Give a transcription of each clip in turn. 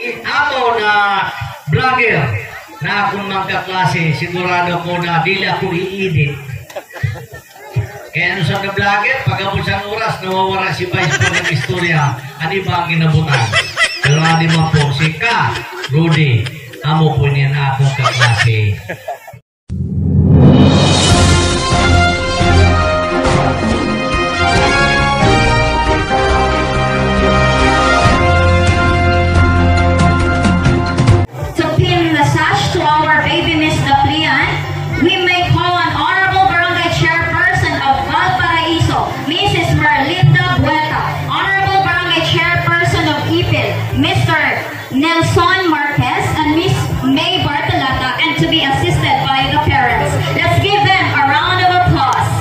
Ako na vlogger na akong mga klase, sigurado ko na dili ako i-edit. Kaya ano sa vlogger, pag-abot oras, nawawala si Vice po ng istorya, ano ba ang ginabutan? Pero ano mo po, si Ka, Rudy, amo po niya na akong kaklase. Nelson Marquez and Miss May Bartolata, and to be assisted by the parents. Let's give them a round of applause.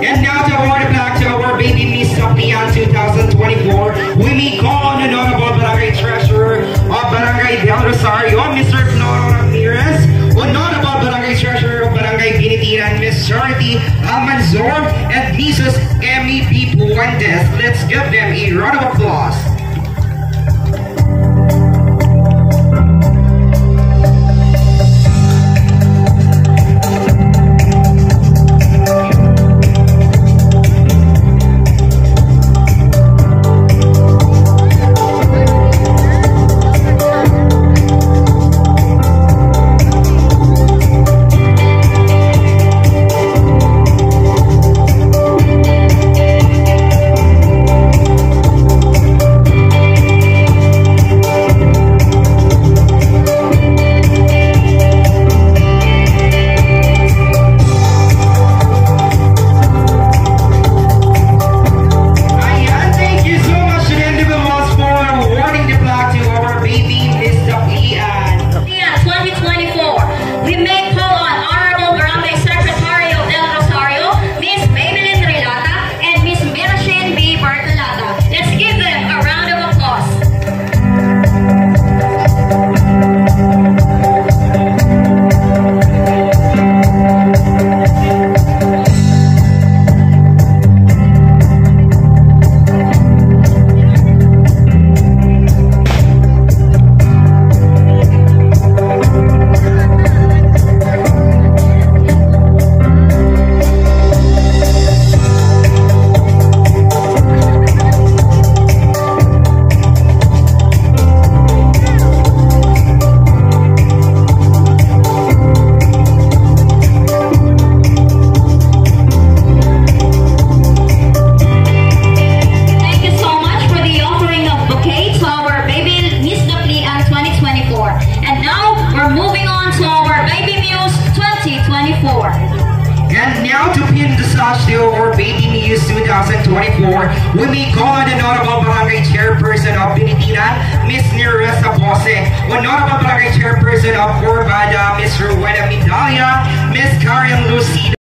And now to award the plaque to our baby Miss Sapian 2024, we may call on the Honorable Barangay Treasurer of Barangay Del Rosario, Mr. Floro Ramirez, Honorable Barangay Treasurer of Barangay Binitiran, Miss Charity Almanzor, and Mrs. Emmy P. Puentes. Let's give them a round of applause. And now to pin the sash to our Baby Muse 2024, we may call on the Honorable Barangay Chairperson of Binitiran, Miss Neresa Bose, Honorable Barangay Chairperson of Corbada, Miss Rowena Midalia, Miss Karen Lucida.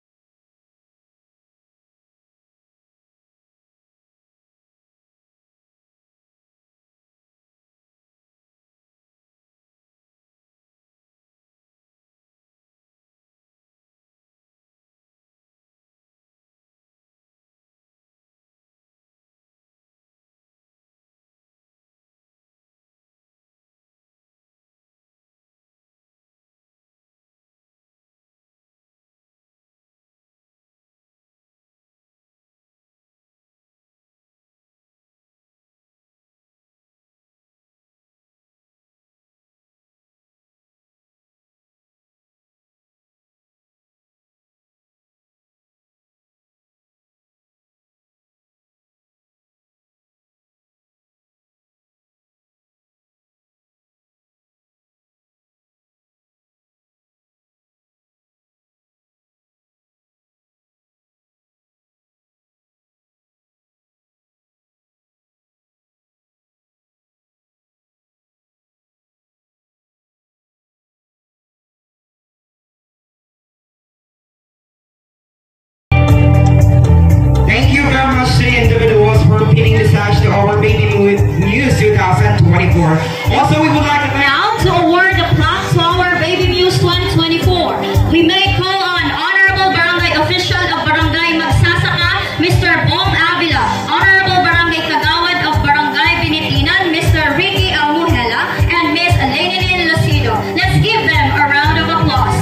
Also, we would like to thank Now, to award the plaque to our Baby Muse 2024, we may call on Honorable Barangay Official of Barangay Magsasaka, Mr. Bong Avila, Honorable Barangay Kagawad of Barangay Binitinan, Mr. Ricky Almuhela, and Miss Leninin Lucido. Let's give them a round of applause.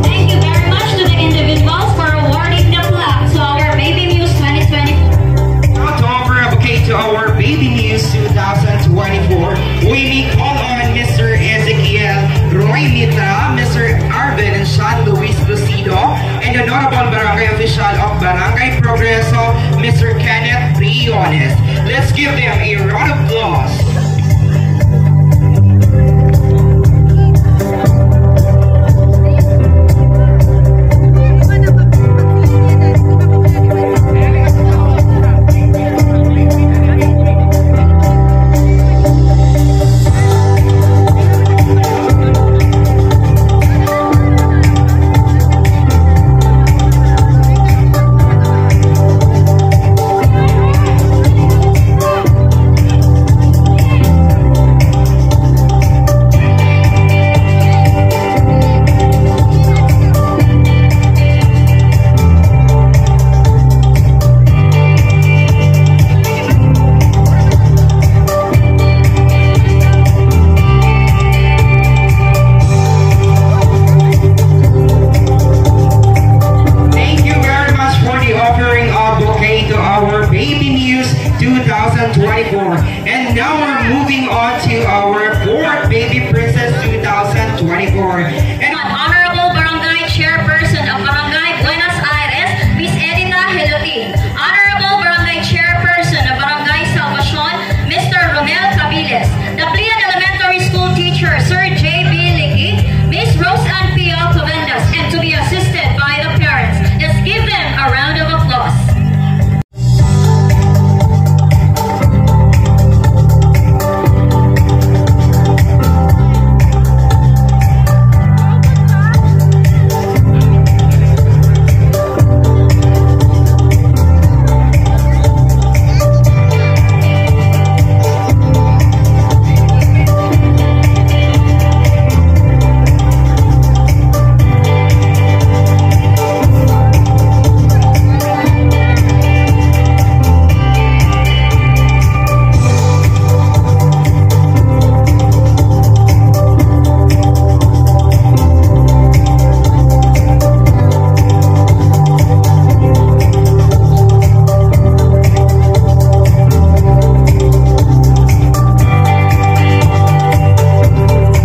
Thank you very much to the individuals for awarding the plaque to our Baby Muse 2024. Now to offer a bouquet to our Baby Muse 2024, we may call on Mr. Ezekiel Roy Mitra, Mr. Arvin and Sean Luis Lucido, and the Honorable Barangay Official of Barangay Progreso, Mr. Kenneth Briones. Let's give them a round of applause. Thank you very much for the offering of bouquet to our Baby Muse 2024. And now we're moving on to our fourth Baby Princess 2024. And Honorable Barangay Chairperson of Barangay Buenos Aires, Miss Edita Helotin. Honorable Barangay Chairperson of Barangay Salvacion, Mr. Romel Cabiles. The Plian Elementary School teacher, Sir J.B. Licky, Miss Rose Ann P. Alcobendas, and to be assisted by the parents. Let's give them a round of applause.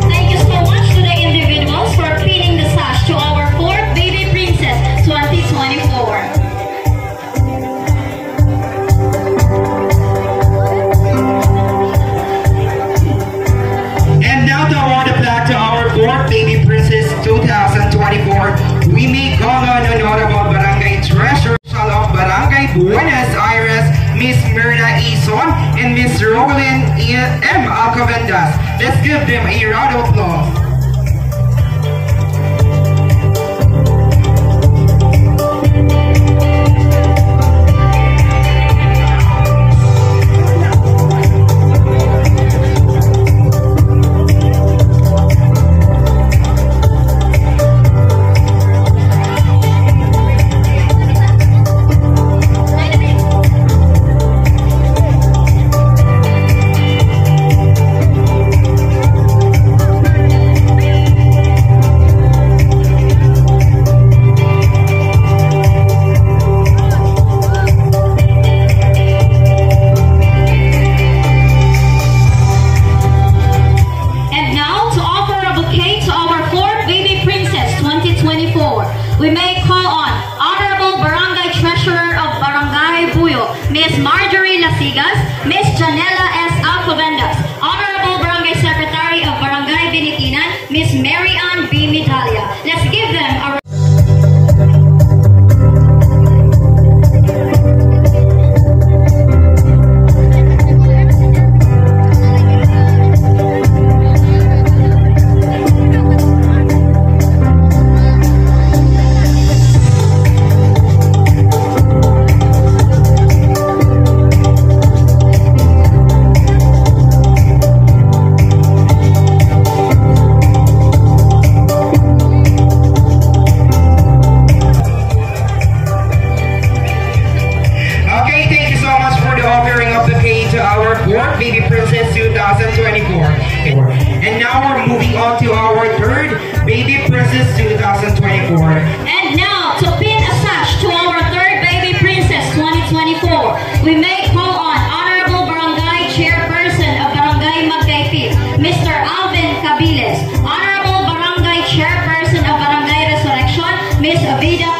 Thank you so much to the individuals for pinning the sash to our fourth Baby Princess 2024. And now to award the plaque to our fourth Baby Princess 2024, we may call on Honorable Barangay Treasurer of Barangay Buenos Aires, Miss Myrna Ison and Miss Roland M. Alcobendas. Let's give them a round of applause.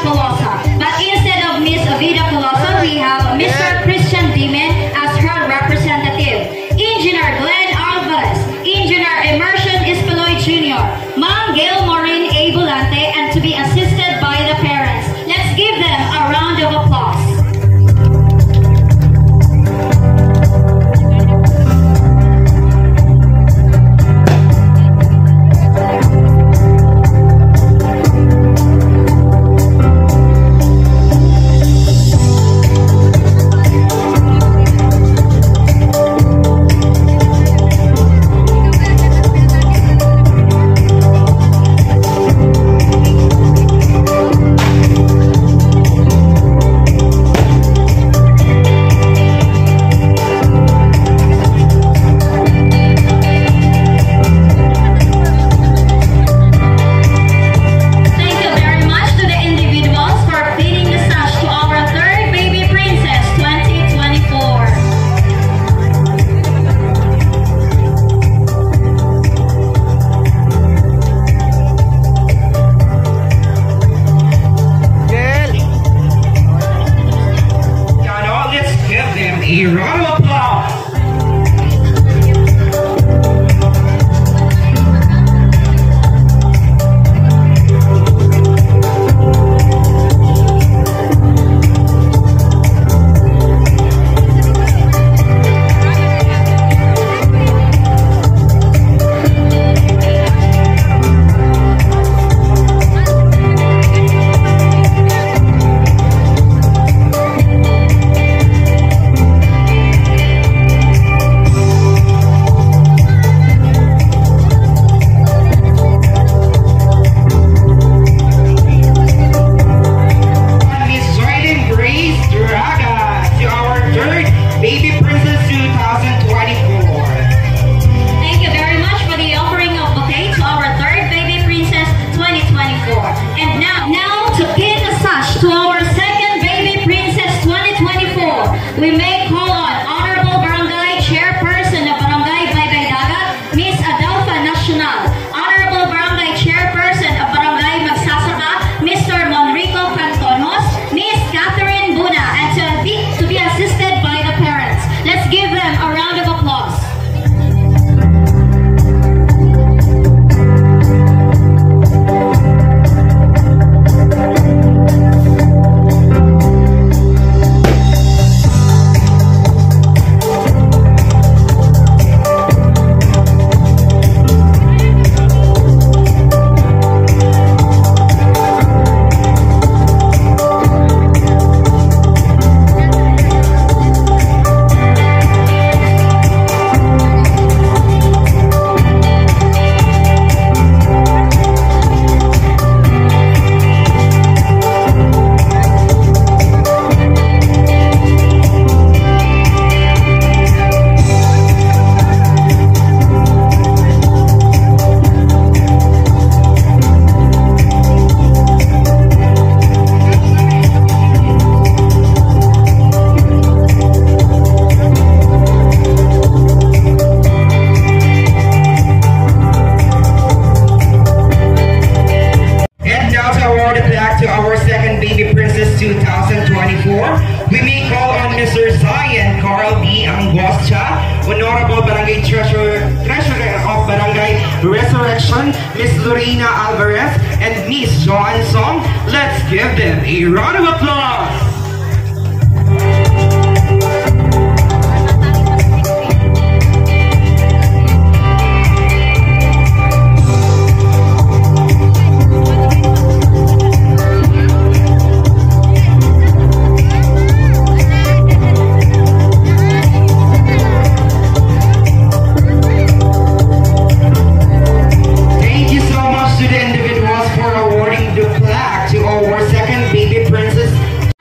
Colosa. But instead of Miss Vida Colosa, we have Mr. Christian Dimen as her representative. Engineer Glenn Alvarez, Engineer Immersion Espeloy Jr., Ma'am Gail Maureen A. Volante, and to be assisted by the parents. Let's give them a round of applause. A round of applause. Baby Princess 2024. Thank you very much for the offering of bouquet to our third Baby Princess 2024. And now to pin the sash to our second Baby Princess 2024, we may call on Honorable Barangay Chairperson of Barangay Baybay-Dagat, Miss Adelpha Nacional, Honorable Barangay Chairperson of Barangay Magsasaka, Mr. Monrico Cantonos, Miss Catherine Buna, and to be assisted by the parents. Let's give them a round of applause. To our second Baby Princess 2024, we may call on Mr. Zion Carl B. Angostia, Honorable Barangay Treasurer of Barangay Resurrection, Miss Lorena Alvarez, and Miss Joan Song. Let's give them a round of applause.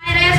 Aires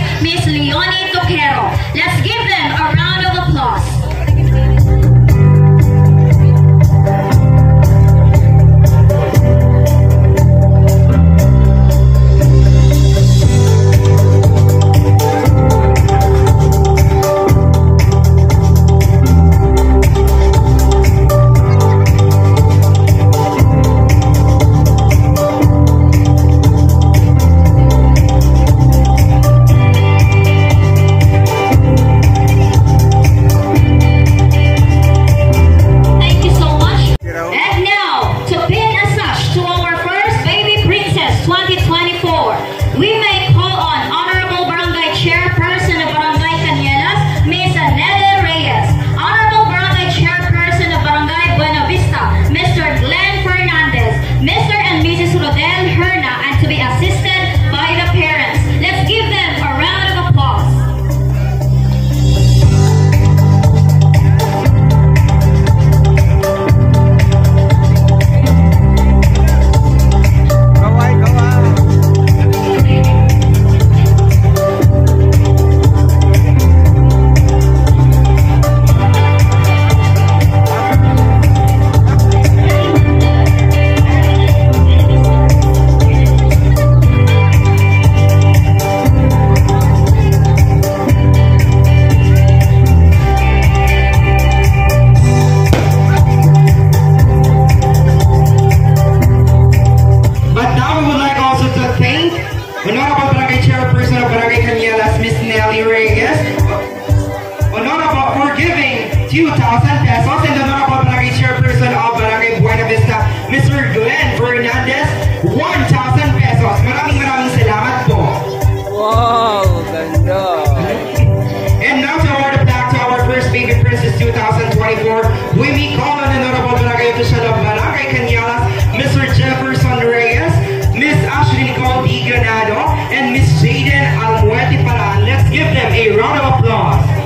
and Miss Jaden Almuete Paran. Let's give them a round of applause.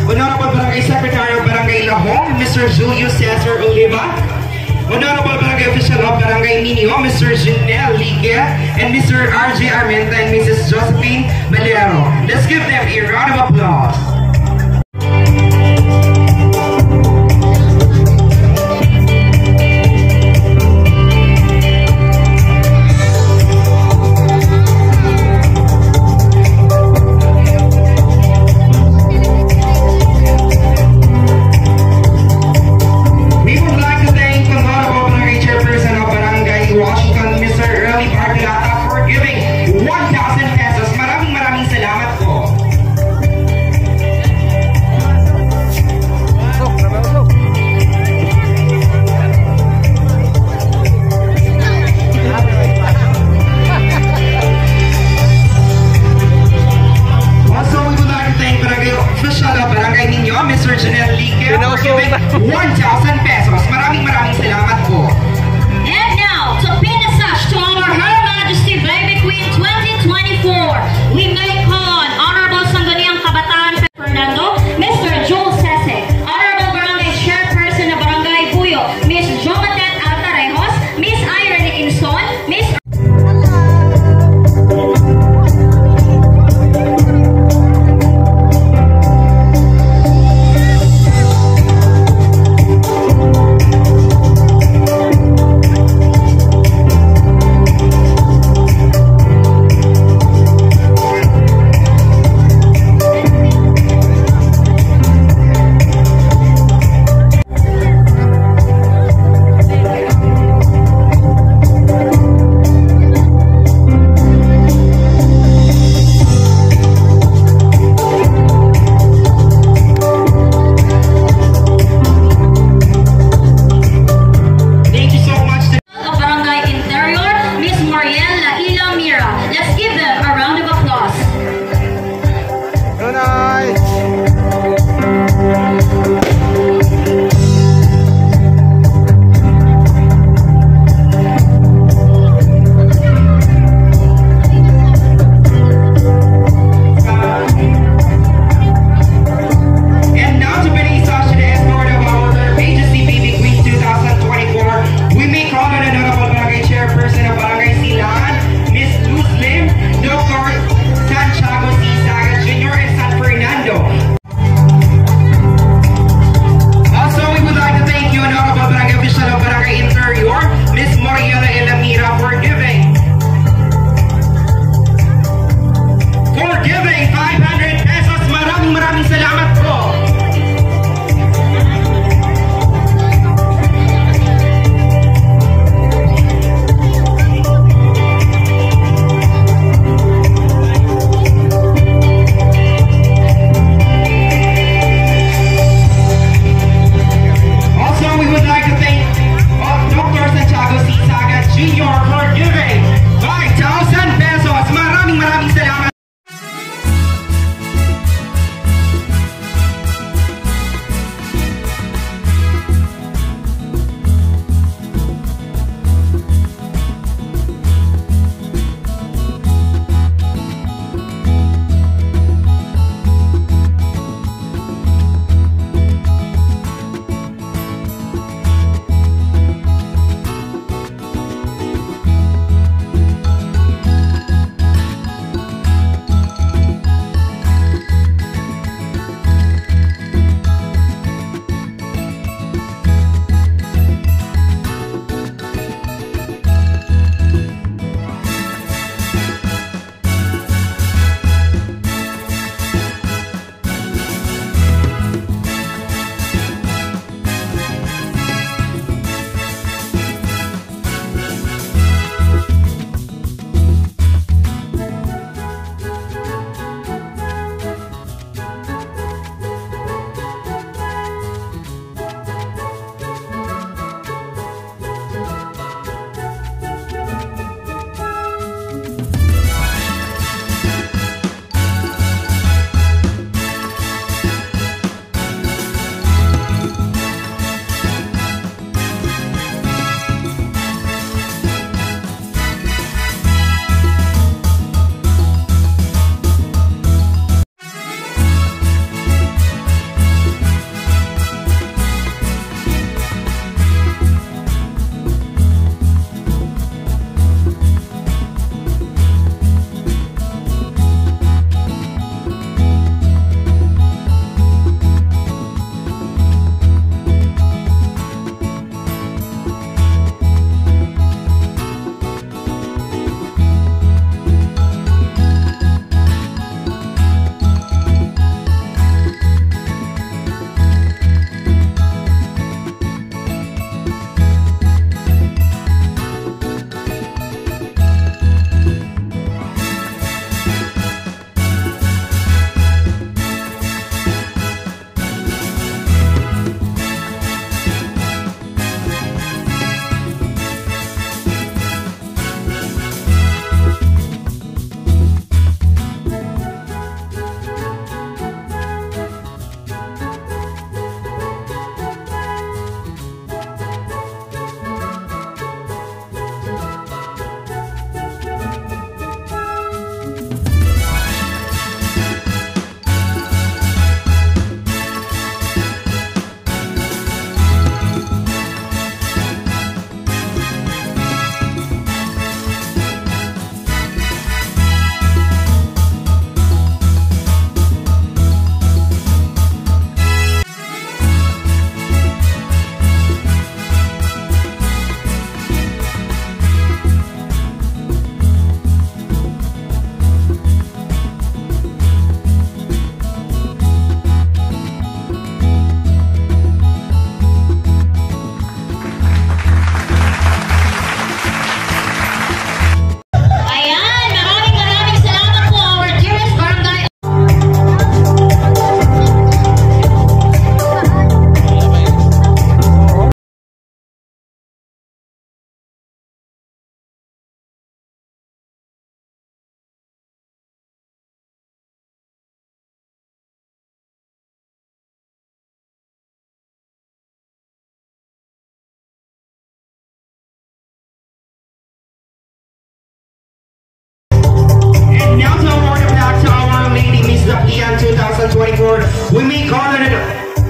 Honorable Barangay Secretary of Barangay Lahong, Mr. Julio Cesar Oliva, Honorable Barangay Official of Barangay Minio, Mr. Janelle Ligue, and Mr. RJ Armenta and Mrs. Josephine Valero. Let's give them a round of applause.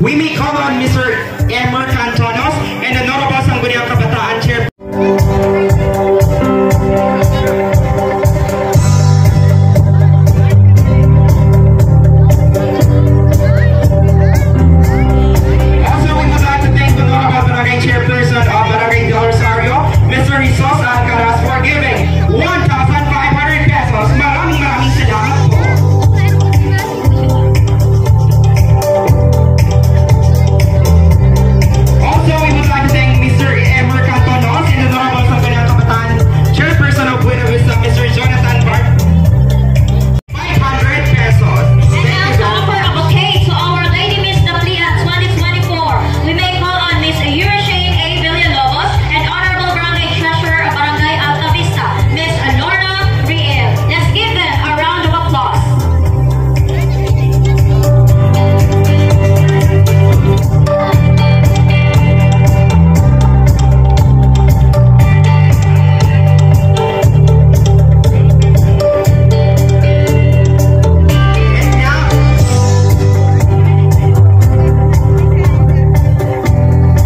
we may call on Mr. Emer Cantonos and the Notable Sangguniang Kabataan Chair. Also, we would like to thank the Notable Barangay Chairperson of Barangay Del Rosario, Mr. Rizos Alcaraz, for giving 1,500 pesos. Maraming salamat po. Also, we would like to thank Mr. Emer Cantonos and the Notable Sangguniang Kabataan Chairperson of Buena Vista, Mr. Jonathan Bart. 500 pesos. And now to offer a bouquet to Our Lady Miss Daplia 2024, we may call on Miss Eurashane A. Villalobos and Honorable Barangay Treasurer of Barangay Alta Vista, Miss Lorna Riel. Let's give them a round of applause.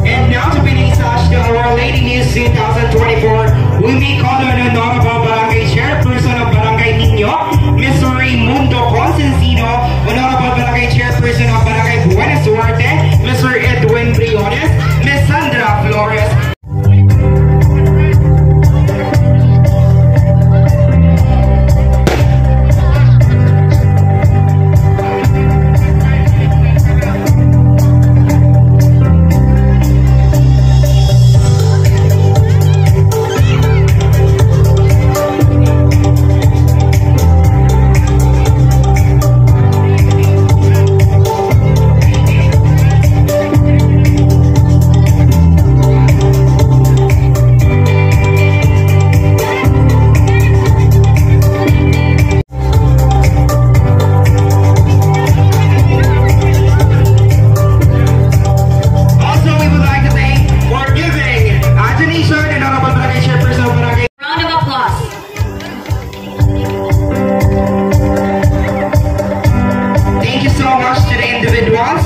And now to be sash to Our Lady News 2024, we may call on the Honorable Barangay Chairperson of Barangay Niño, Mr. Raimundo Consensino, Honorable Barangay Chairperson of Barangay Buena Suerte, Mr. Edwin Briones, Ms. Sandra Flores. Also, we would like to thank for giving Anthony Short and Honorable Barangay Chairperson of Barangay. Round of applause. Thank you so much to the individuals.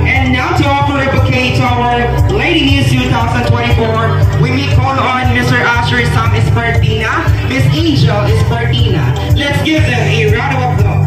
And now to offer a bouquet to Our Lady News 2024, we may call on Mr. Asher Sam Espartina, Miss Angel Espartina. Let's give them a round of applause.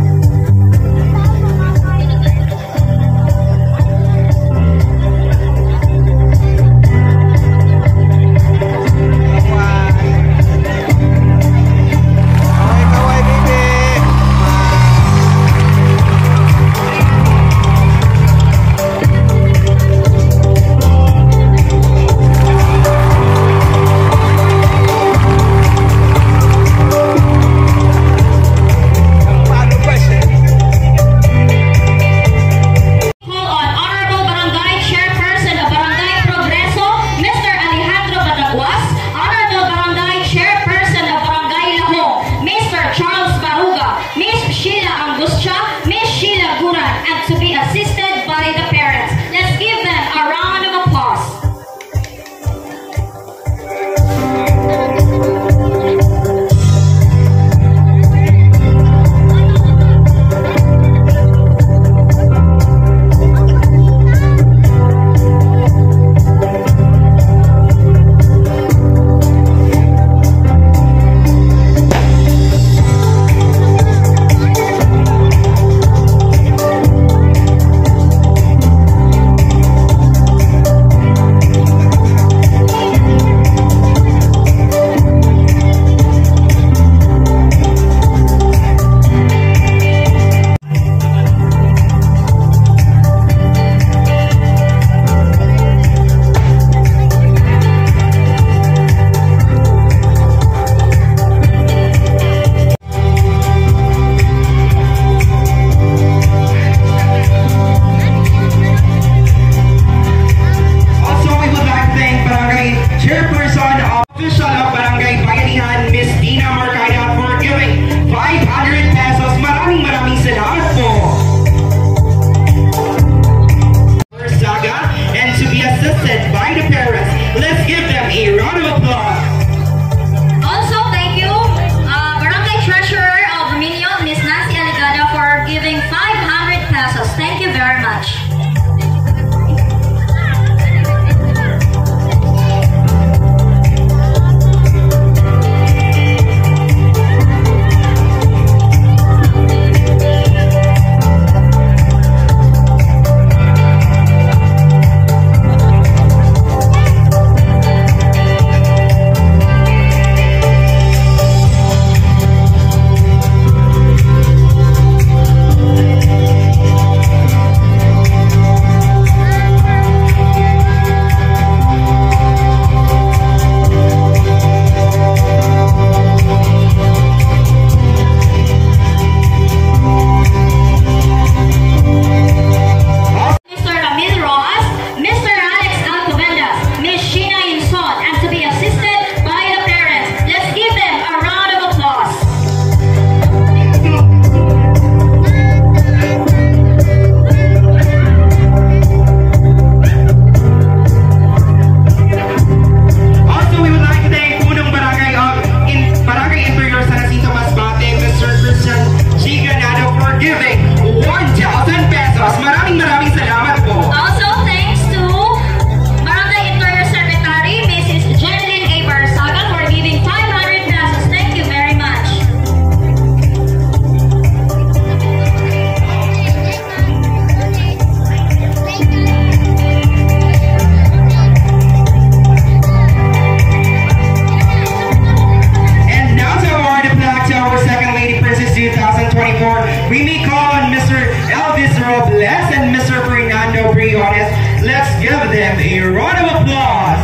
we may call on Mr. Elvis Robles and Mr. Fernando Briones. Let's give them a round of applause.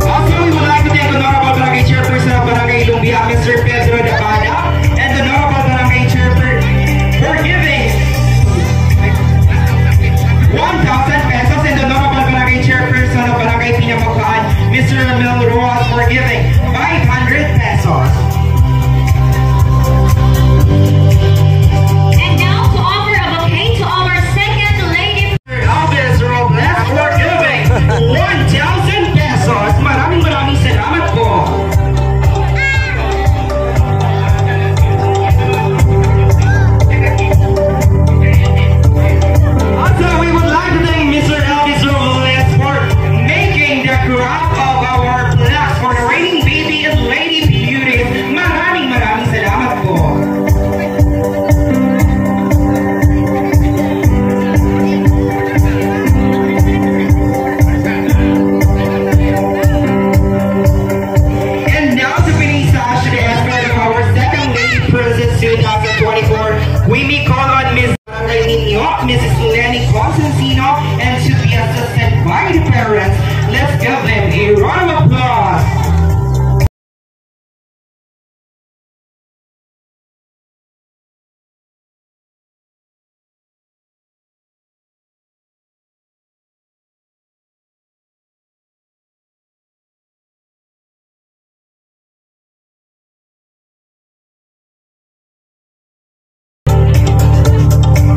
Also, we would like to thank the Honorable Barangay Chairperson of Barangay Lumbia, Mr. Pedro Dabada, and the Honorable Barangay Chairperson for giving 1,000 pesos, and the Honorable Barangay Chairperson of Barangay Pinamukhaan, Mr. Ramil Rojas, for giving 500 pesos. And now to offer a bouquet to our second lady. Elvis Robles for giving 1,000 pesos. Maraming salamat po. Also, we would like to thank Mr. Elvis Robles for making the graph of our plaques for the reigning baby and lady beauties. Maraming salamat po. And now to finish the aspect of our second lady president 2024, we may call on Ms. Barangay Ninyo, Mrs. Lenny Constantino, and to be assisted by the parents. Let's give them a round of applause.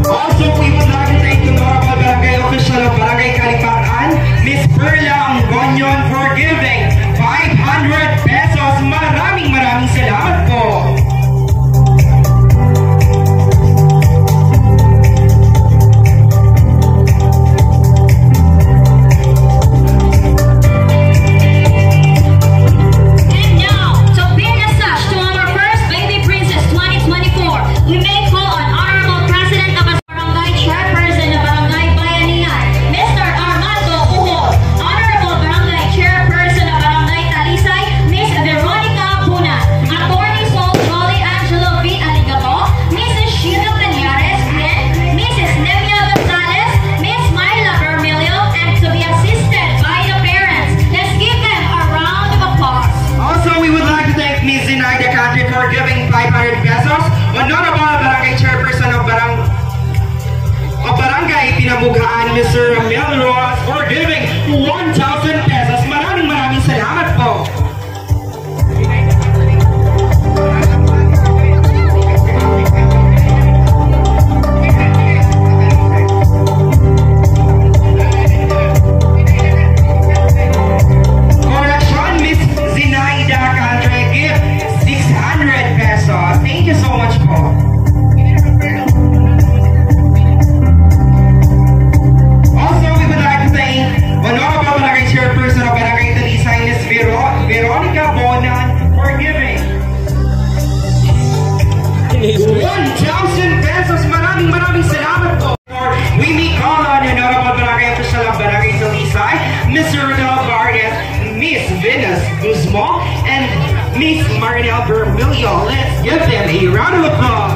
Also, we would like to thank the Honorable Barangay Official of Barangay Kalipakan, Miss Perla Angonyon, for giving 500 pesos. Maraming salamat po. And now to pay the sash to our first baby princess 2024, we may call on Honorable President of Barangay Chairperson of Barangay Bayanihan, Mr. Armando Uhol, Honorable Barangay Chairperson of Barangay Talisay, Miss Veronica Puna, Attorney Sol Jolly Angelo V. Aligato, Mrs. Sheila Cañares Glenn, Mrs. Nemia Gonzalez, Miss Myla Vermilio, and to be assisted by the parents. Let's give them a round of applause. Also, we would like to thank Ms. Zinaida Country for giving 500 pesos. Honorable Barangay Chairperson of Barangay Pinamukhaan, Mr. Ramil Rojas, for giving 1,000 pesos. Maraming salamat po. Correction, Miss Zinaida Country give 600 pesos. Thank you so much po. Also, we would like to thank Honorable Barangay Chairperson of Barangay Talisay, Miss Veronica Bonan, for giving 1,000 pesos. Maraming salamat po. We may call on Honorable Barangay Official of Barangay Talisay, Mr. Rodel Vargas, Miss Venus Guzmo, and Miss Marinel Vermilio. Let's give them a round of applause.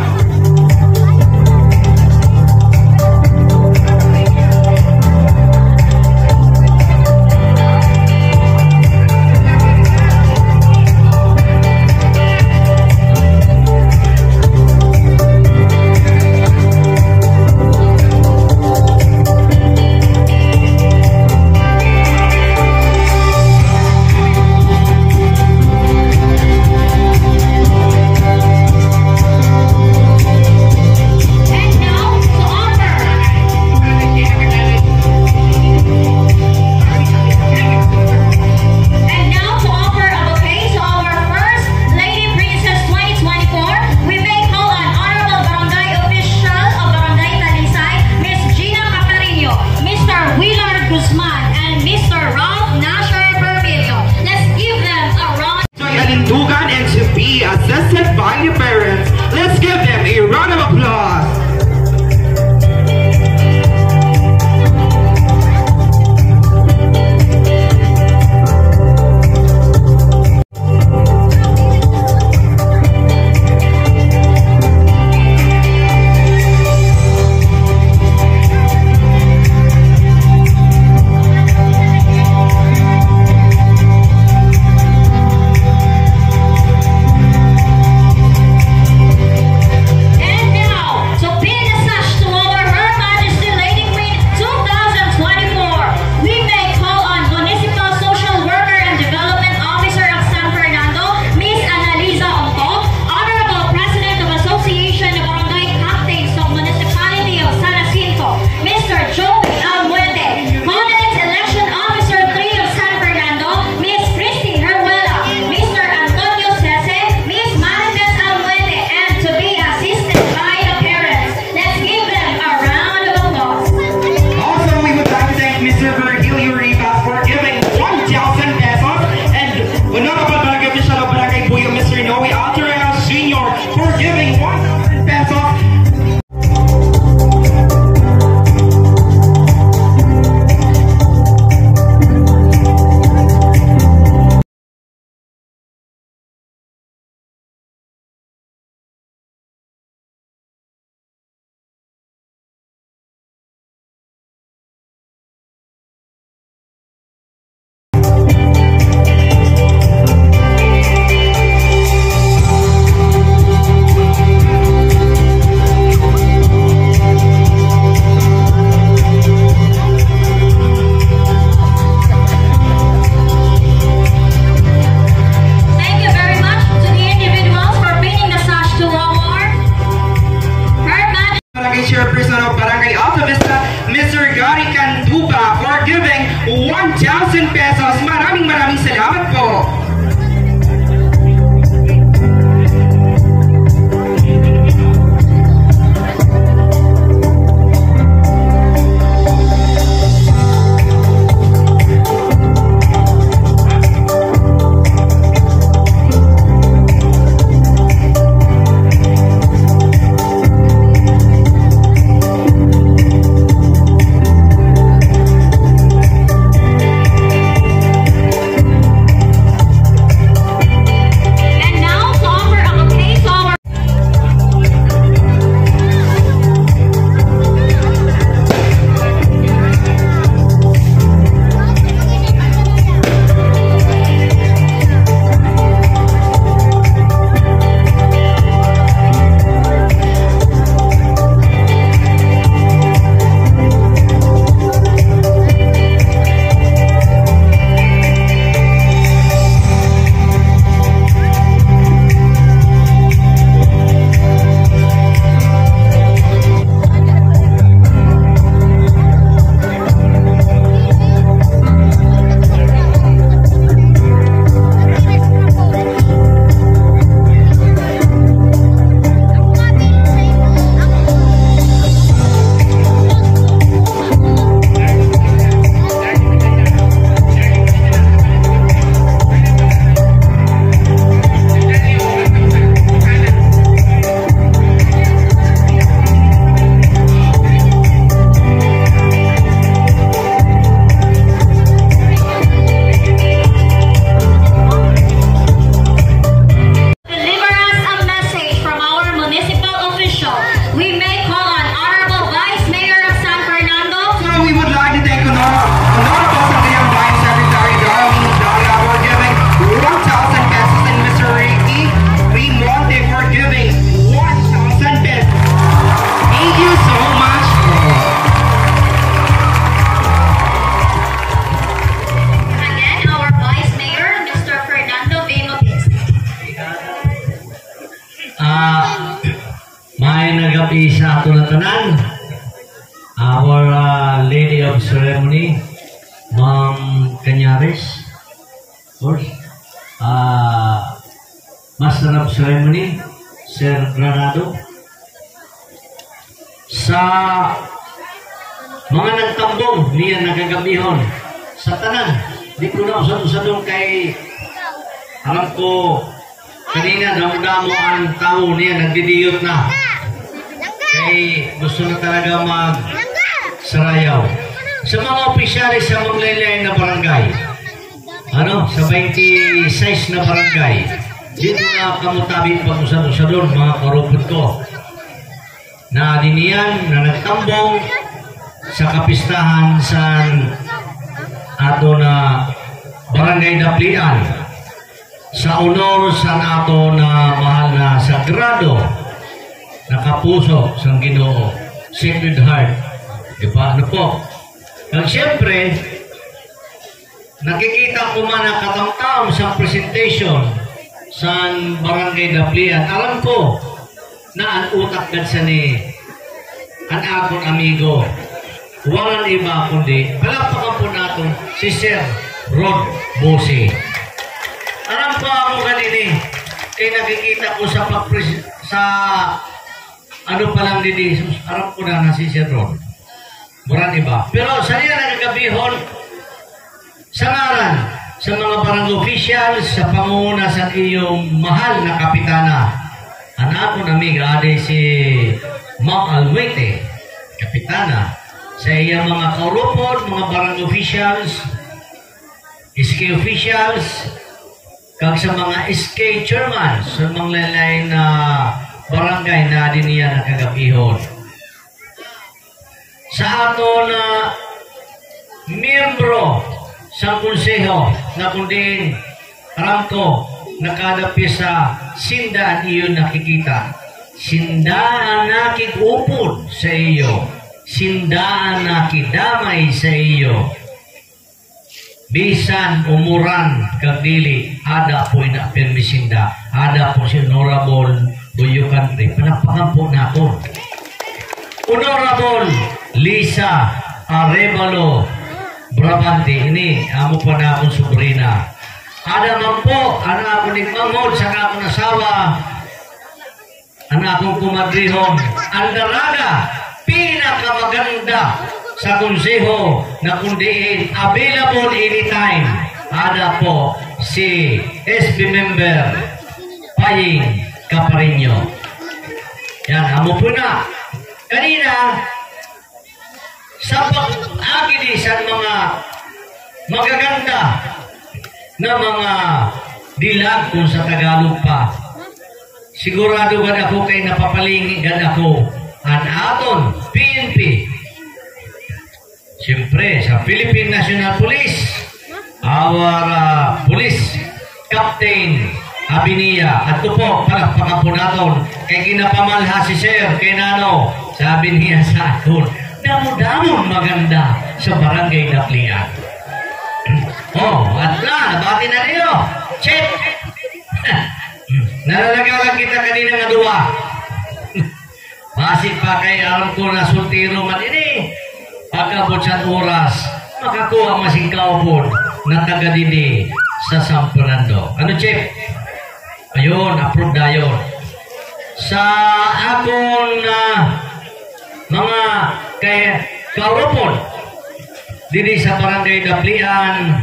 tanan, our Lady of Ceremony, Ma'am Canyares, of course, Master of Ceremony, Sir Granado, sa mga nagtambong niya nagagabihon sa tanan. Di ko na usad-usadong kay alam ko kanina damo-damo ang tao niya nagdidiyot na. Kay gusto na talaga mag-sarayaw. Sa mga opisyalis sa Manglaylay na barangay, sa 26 na barangay, dito na kamutabi pag-usad-usadon mga karupot ko. Na diniyan na nagtambong sa kapistahan sa ato na barangay Daplian sa honor sa ato na mahal na sagrado na kapuso sa Ginoo, Sacred Heart. Diba? Ano po? At siyempre, nakikita ko man ang katamtam sa presentation sa barangay Daplian. Alam ko na ang utak sa ni ang akong amigo. Walang iba kundi palapakan po natin si Sir Rod Bose. Alam ko ako kanini nakikita ko sa ano pa lang din alam ko na si Sir Rod. Walang iba. Pero sa niya nagagabihon sa ngaran sa mga barangay officials sa pangunguna sa iyong mahal na kapitana. Ang akong amiga ade si Ma'am Alwete, kapitana, sa iyang mga kaurupon, mga barangay officials, SK officials, kag sa mga SK chairman sa mga lalay na barangay na din niya nakagabihon. Sa ato na miyembro sa konseho na kundin Ramco nakadapi sa sinda iyon nakikita. Sinda nakikupod sa iyo. Sinda nakidamay sa iyo. Bisan umuran kagdili, ada po na permisinda. Ada po si Honorable Buyo Country. Panapakan po na ako. Honorable Lisa Arevalo Brabante. Ini, amo pa na akong sobrina. Ada man po, anak ako nagmangod sa akong asawa, anak akong kumadrihon, ang dalaga, pinakamaganda sa konseho na kundiin, available anytime. Ada po si SB member Paying Caparinho. Yan, amo po na. Kanina, sa pag-agili sa mga magaganda na mga dilag kung sa Tagalog pa. Sigurado gad ako kay napapalingi gad ako ang aton PNP. Siyempre, sa Philippine National Police, our Police Captain Abinia. At ito po, palakpakan po natin kay kinapamalha si Sir Kenano. Sabi niya sa akin, damo-damon maganda sa barangay Daplian. At nabati na niyo. Check! Nalalagalan kita kanina nga duwa. Masig pa kay alam ko na sultiro man ini. Pagkabot sa oras, makakuha masingkaw po na taga dini sa San Fernando. Ano, check? Ayun, approve na yun. Sa akong mga kaurupon, dini sa barangay Daplian,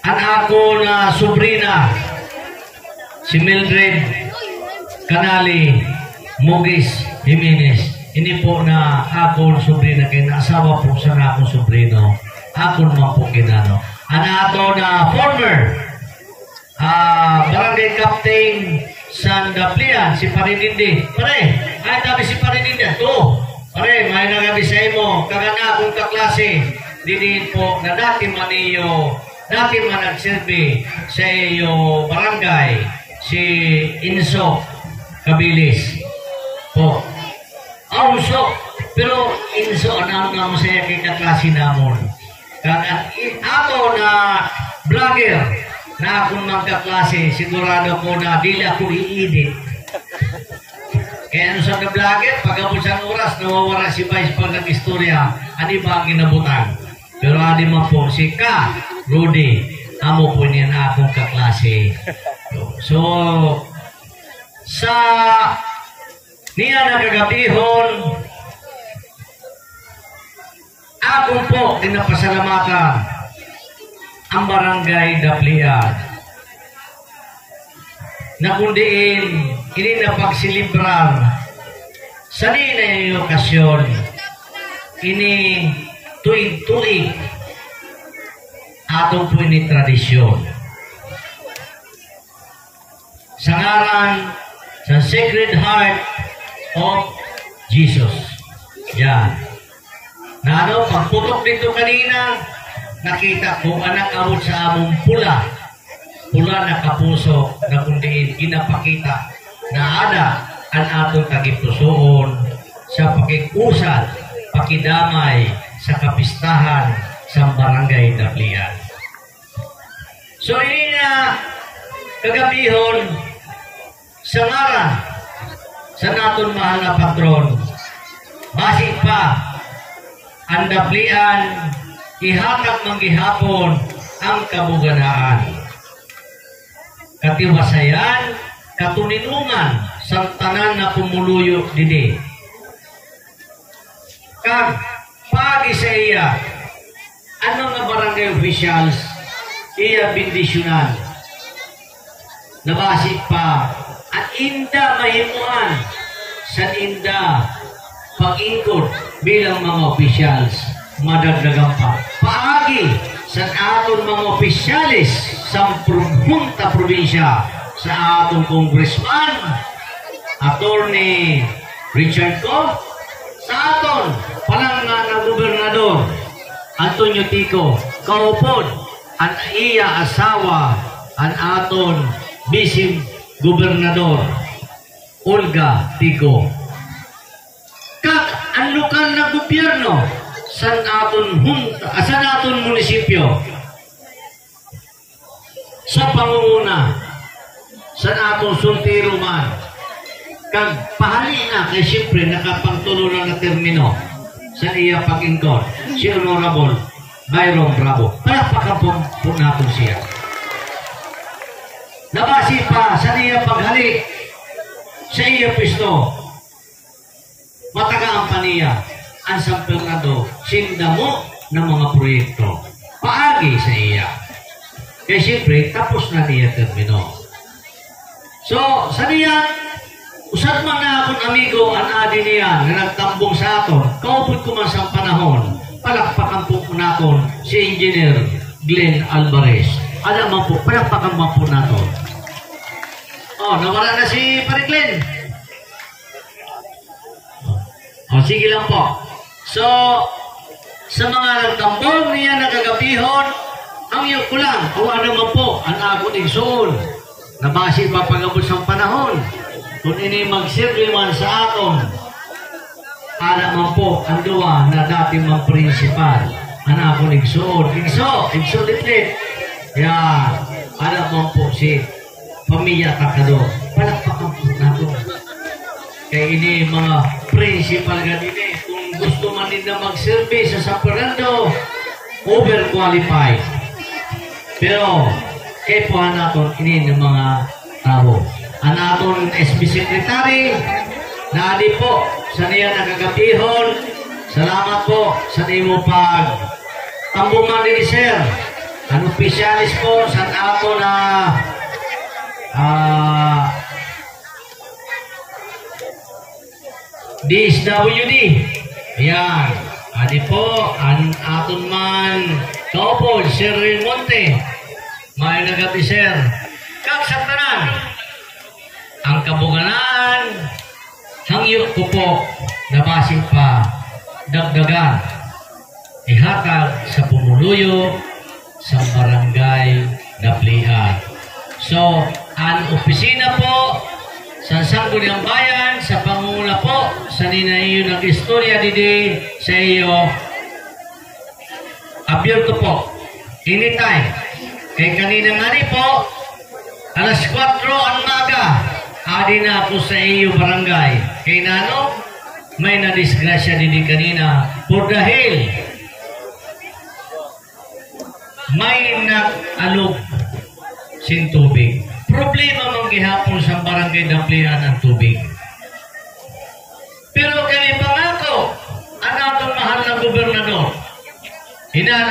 ang ako na sobrina, si Mildred Canali Mugis Jimenez. Ini po na ako sobrina kay naasawa po sa akong sobrino. Ako naman po kinano. Ang ato na former barangay captain sa Daplian, si Parinindi. Pare, ay tabi si Parinindi. Ito, pare, may nagabisay mo. Kagana akong kaklase. Dinin po na dati man nagsilbi sa iyo barangay si Inso Kabilis po. Also, pero Inso anang nga masaya kay kaklase namon. Ako na vlogger na akong magkaklase, sigurado ko na dili ako i-edit. Kaya ano sa na-vlogger, pag-abot sa oras, nawawara si Vice pag nag-istorya, ano ba ang ginabutan? Pero ano man po, si Ka, Rudy, amo po niya na akong kaklase. So, sa niya nagagabihon, akong po dinapasalamatan ang barangay Daplian na kundiin ini na pagsilibrar sa ninay okasyon ini tuig-tuig atong po ini tradisyon sa ngaran sa Sacred Heart of Jesus. Yan. Na ano, pagputok dito kanina, nakita ko anak abot sa among pula na kapuso na kundiin ginapakita na ada ang atong tagipusoon sa pakikusad, pakidamay sa kapistahan sa barangay Daplian. So ini na kagabihon sa ngaran sa naton mahal na patron, basi pa ang Daplian ihatag manggihapon ang kabuganaan, katiwasayan, katuninungan sa tanan na pumuluyo didi. Kag pagi sa iya, ano nga barangay officials iya bindisyonan, nabasik pa at inda mahimuan sa inda pag-ingkod bilang mga officials madagdagan pa. Paagi sa aton mga opisyalis sa punta probinsya, sa atong congressman, Attorney Richard Co, sa aton palangga na gobernador Antonio Tico, kaupod ang iya asawa ang aton vice gobernador Olga Tico. Kag ang lokal na gobyerno sa aton munisipyo sa pangunguna sa atong sultiro man kag pahali na kay siyempre nakapagtulunan na termino sa iya pag-ingkod si Honorable Byron Bravo. Palakpakan po natin siya. Nabasi pa sa iya paghali sa iya pisto, matagaan pa niya ang San Fernando sindamo ng mga proyekto paagi sa iya. Kaya siyempre tapos na niya termino. So sa niya usad man na akong amigo ang adi niya na nagtambong sa aton, kaupod ko man sa panahon, palakpakan po naton si Engineer Glenn Alvarez. Alam mo po, palakpakan mo po naton. Oh, nawala na si Pare Glenn. Oh, sige lang po. So, sa mga nagtambong niya nagagabihon, ang iyo ko lang, awa naman po, ang akong igsoon, nabasi pa pag-abot sa panahon, kung ini magsirliman sa aton, alam mo po, ang duwa na dati mga prinsipal, ang akong igsoon, igso litlit, yan, alam mo po si Pamilya Takado, palakpakan po nato. Kaya ini mga principal ganito, kung gusto man nila mag-service sa San Fernando, overqualified. Pero, kaya po natin ini ng mga tao. Ang aton SB Secretary, naadi po sa niya nagagabihon, salamat po sa nimo pag tambungan ni Sir. Ang opisyalis po sa ato na DSWD. Ayan. Adi po, ang aton man kaupod, Sir Monte. May nagati, Sir. Kagsaktanan. Ang kabuganan, hangyo ko po, nabasing pa, dagdagan. Ihatag sa pumuluyo, sa barangay Daplian. So, ang opisina po, sa Sangguniang Bayan, sa pangunguna po, sa ninayo ng istorya didi sa iyo, abierto po, anytime. Kay kanina nga po, alas 4 ang maga, adi na ako sa iyo barangay. Kay nano, may nadisgrasya din kanina por dahil may nag-alog sin tubig. Problema mang gihapon sa barangay daplian ang tubig. Pero kami pangako, ang atong mahal na gobernador,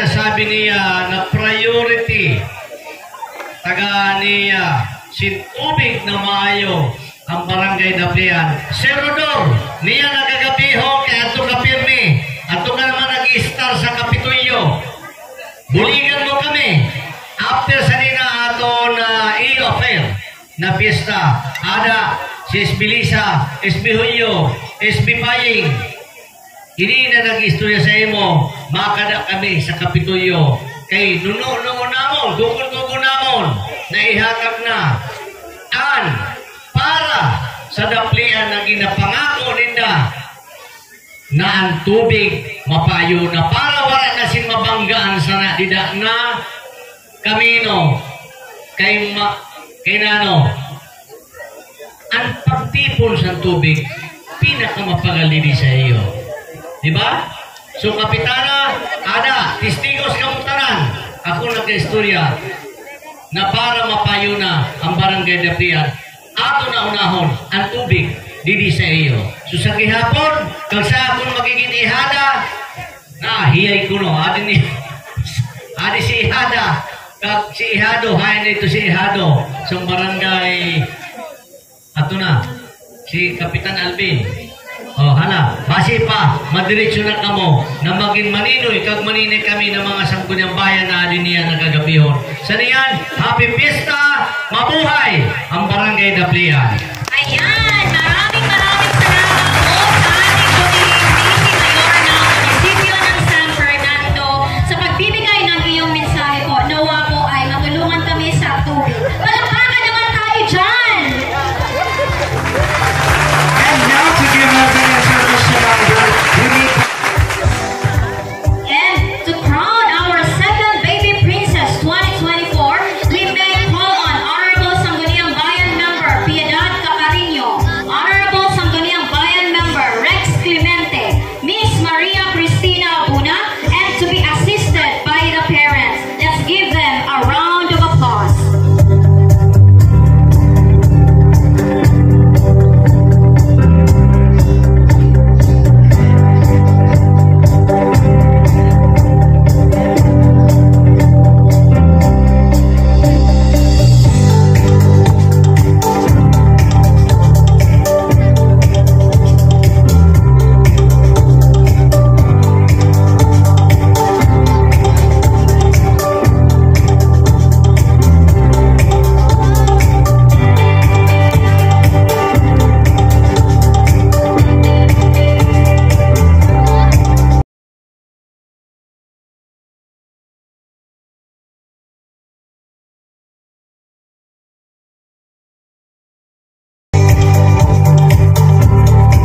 sabi niya na priority taga niya sin tubig na maayo ang barangay daplian. Sir Rodor, niya nagagabiho kay ato kapirmi, ato ka naman nag-star sa Kapitolyo. Buligan mo kami. After sa nina ato na i-offer na piyesta, ada si Esbilisa, Esbihulyo, Esbipaying, hindi na nag-istorya sa imo, makada kami sa Kapitolyo. Kay nuno namon, dukon namon, na ihatag na an para sa daplian na ginapangako ninda na ang tubig mapayo na para wala na sin mabanggaan sa nadida na kamino kay nano ang pagtipon sa tubig pinakamapagalini sa iyo, di ba? So kapitana, ada testigos kamutanan, ako nagka-istorya na para mapayo na ang barangay daplian, ato na unahon ang tubig didi sa iyo. So sa gihapon, kag sa akong magiging ihada, na hiyay ko no, adi si ihada, kag si ihado, hayan ito si ihado, sa barangay, ato na, si Kapitan Alvin. Oh, hala, basi pa, madiretso na kamo, na maging maninoy, kag maninay kami ng mga sangkunyang bayan na adi niya nagagabihon. Sa niyan, happy fiesta, mabuhay ang barangay daplian. Ayan, maraming salamat po sa ating Mayor ng munisipyo ng San Fernando sa pagbibigay ng iyong mensahe po. Nawa po ay matulungan kami sa tubig. Palakpakan naman tayo dyan! And now to give us an introduction number, we need And to crown our second baby princess 2024, we may call on Honorable Sangguniang Bayan Member Piedad Caparino, Honorable Sangguniang Bayan Member Rex Clemente, Miss Maria Cristina Abuna, and to be assisted by the parents. Let's give them a round of applause.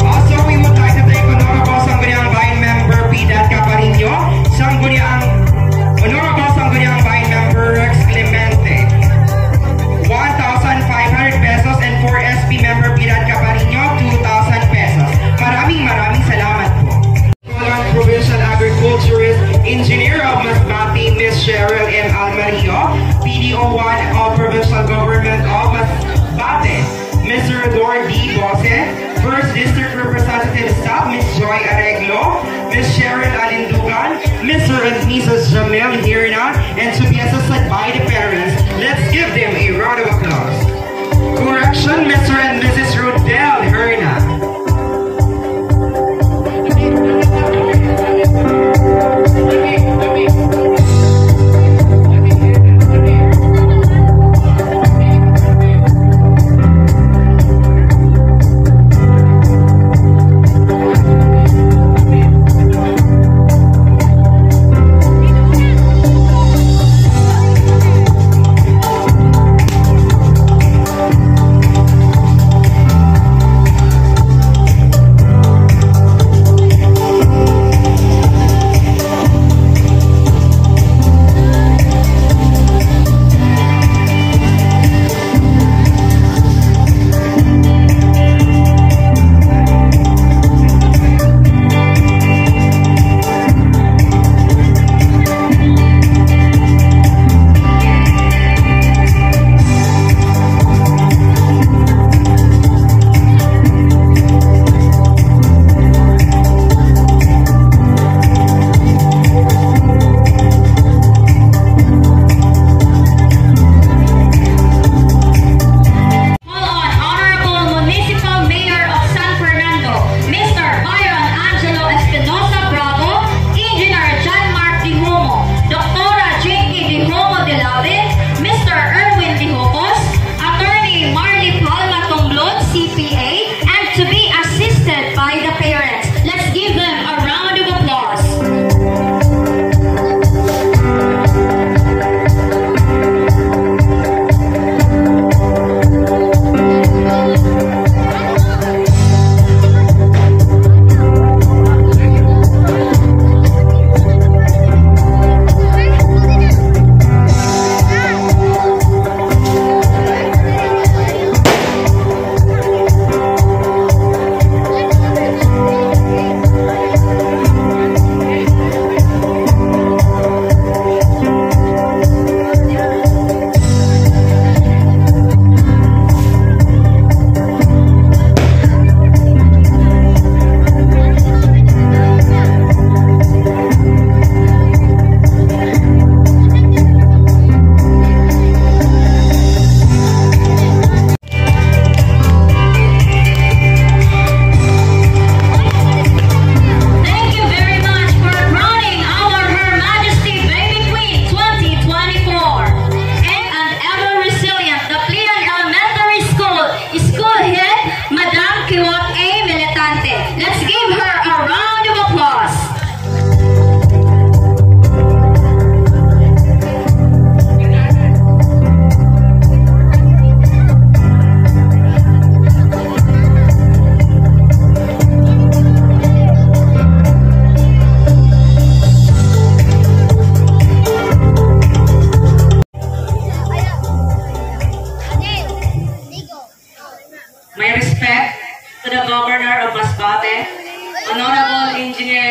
Also, we would like to thank Honorable Sangguniang Bayan Member Piedad Caparino, Honorable Sangguniang Bayan Member Rex Clemente, 1,500 pesos, and for SP Member Piedad Caparino, 2,000 pesos. Maraming salamat po. Provincial Agriculturist Engineer of Masbate, Ms. Cheryl M. Almario, PDO1 of Provincial Government of Masbate, Mr. Lord D. Bose, First District Representative Staff, Ms. Joy Areglo, Ms. Cheryl Alindugan, Mr. and Mrs. Jamil Hirna, and to be assisted by the parents. Let's give them a round of applause. Correction, Mr. and Mrs. Rodel Hirna.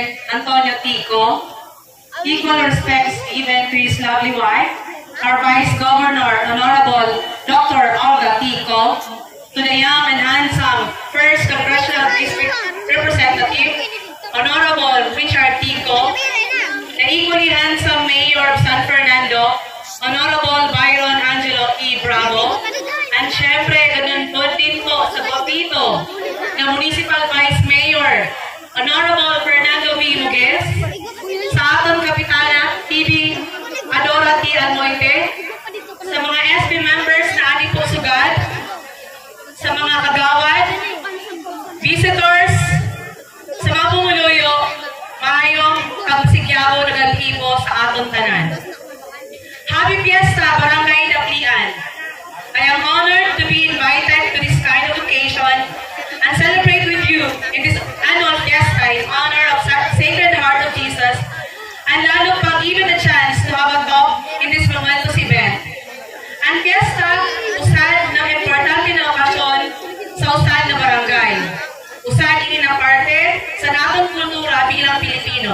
President Antonio Tico, equal respects given to his lovely wife, our Vice Governor, Honorable Dr. Olga Tico, to the young and handsome First Congressional District Representative, Honorable Richard Tico, the equally handsome Mayor of San Fernando, Honorable Byron Angelo E. Bravo, and syempre, ganun po din po sa Papito, na Municipal Vice Mayor, Honorable Fernando V. Muguez, sa atong Kapitana, TV Adora T. Almoite, sa mga SB members na ani po sugad, sa mga kagawad, visitors, sa mga pumuluyo, maayong kagsikyabo na nag-ibo sa atong tanan. Happy Fiesta, Barangay Daplian! I am honored to be invited to this kind of occasion and celebrate with you in this annual fiesta in honor of Sacred Heart of Jesus, and lalo pang given the chance to have a talk in this momentous event. Ang fiesta, usad ng importante na okasyon sa usad na barangay. Usad ini na parte sa natong kultura bilang Pilipino.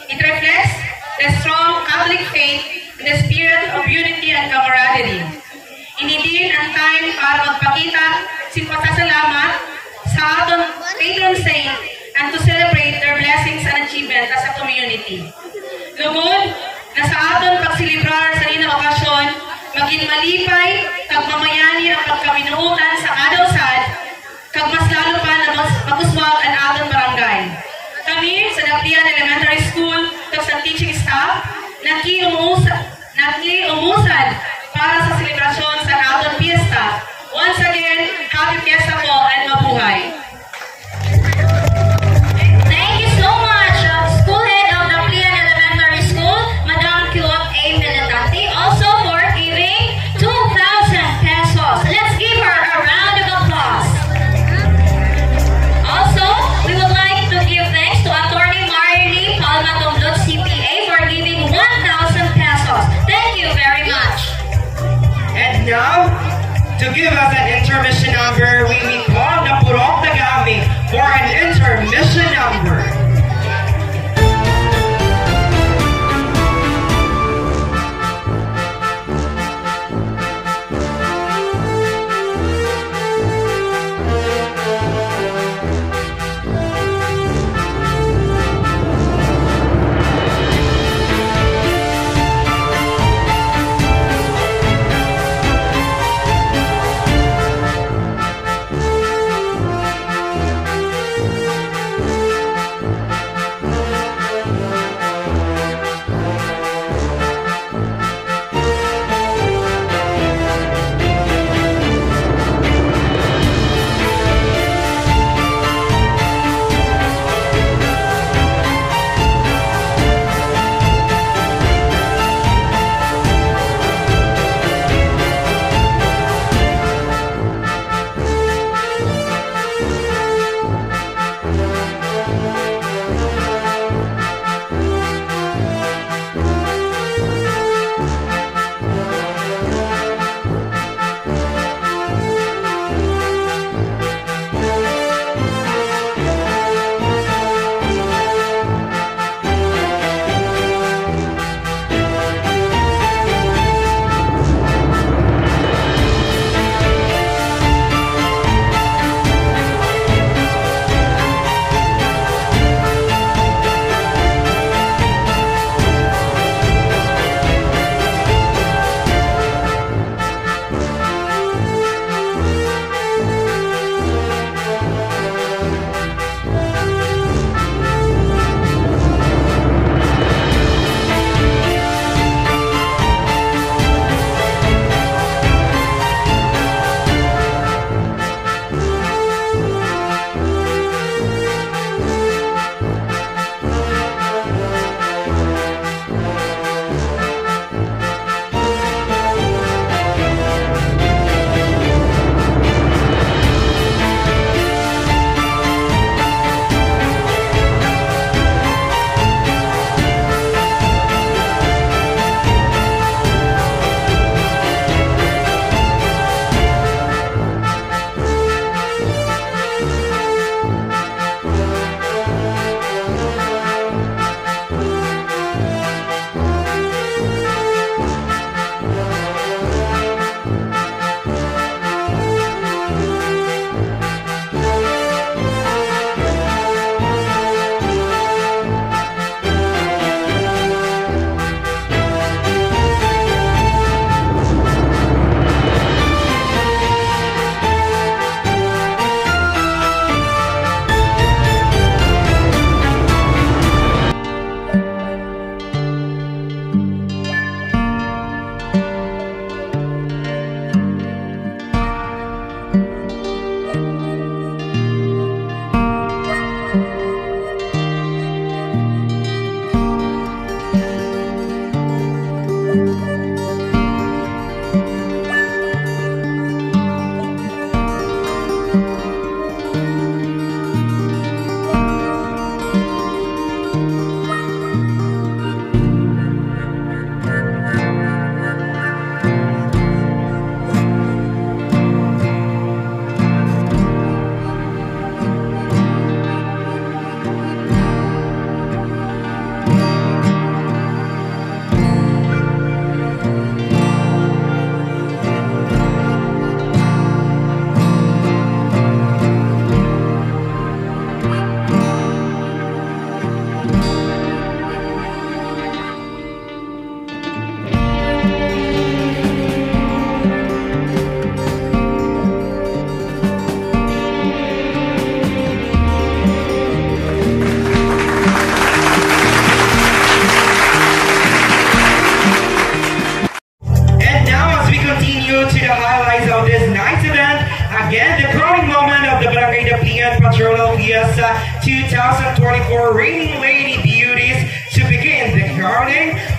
It reflects the strong Catholic faith and the spirit of unity and camaraderie. Inidin ang time para magpakita pasasalamat sa atong patron saint and to celebrate their blessings and achievements as a community. Lugod na sa aton pagsilibrar sa inang okasyon, maging malipay, kag mamayani ang pagkaminuutan sa kadawsad, kag mas lalo pa na maguswag ang aton barangay. Kami sa Daplian Elementary School kag sa teaching staff, naki-umusad para sa selebrasyon sa aton fiesta. Once again, happy fiesta po and mabuhay! Thank you so much, School Head of Daplian Elementary School, Madam Kiwap A. Militante, also for giving 2,000 pesos. Let's give her a round of applause. Also, we would like to give thanks to Attorney Marily Palma Tumlot CPA for giving 1,000 pesos. Thank you very much. And now, to give us an intermission number, we call the Purok Tagami for an intermission number.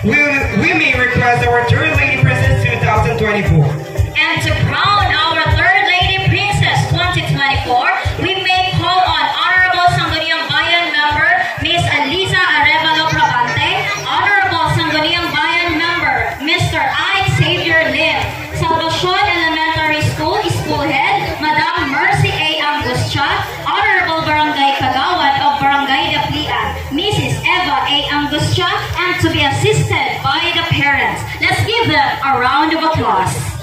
we may request our third Lady Princess 2024. And to crown our third Lady Princess 2024, we may call on Honorable Sangguniang Bayan member Miss Aliza Arevalo Pravante, Honorable Sangguniang Bayan member Mr. I. Xavier Lim, Salvacion Elementary School School Head Madam Mercy A. Angustia, Honorable Barangay Kagawad of Barangay Daplian, Mrs. Eva A. Angustia, and to be assisted by the parents. Let's give them a round of applause.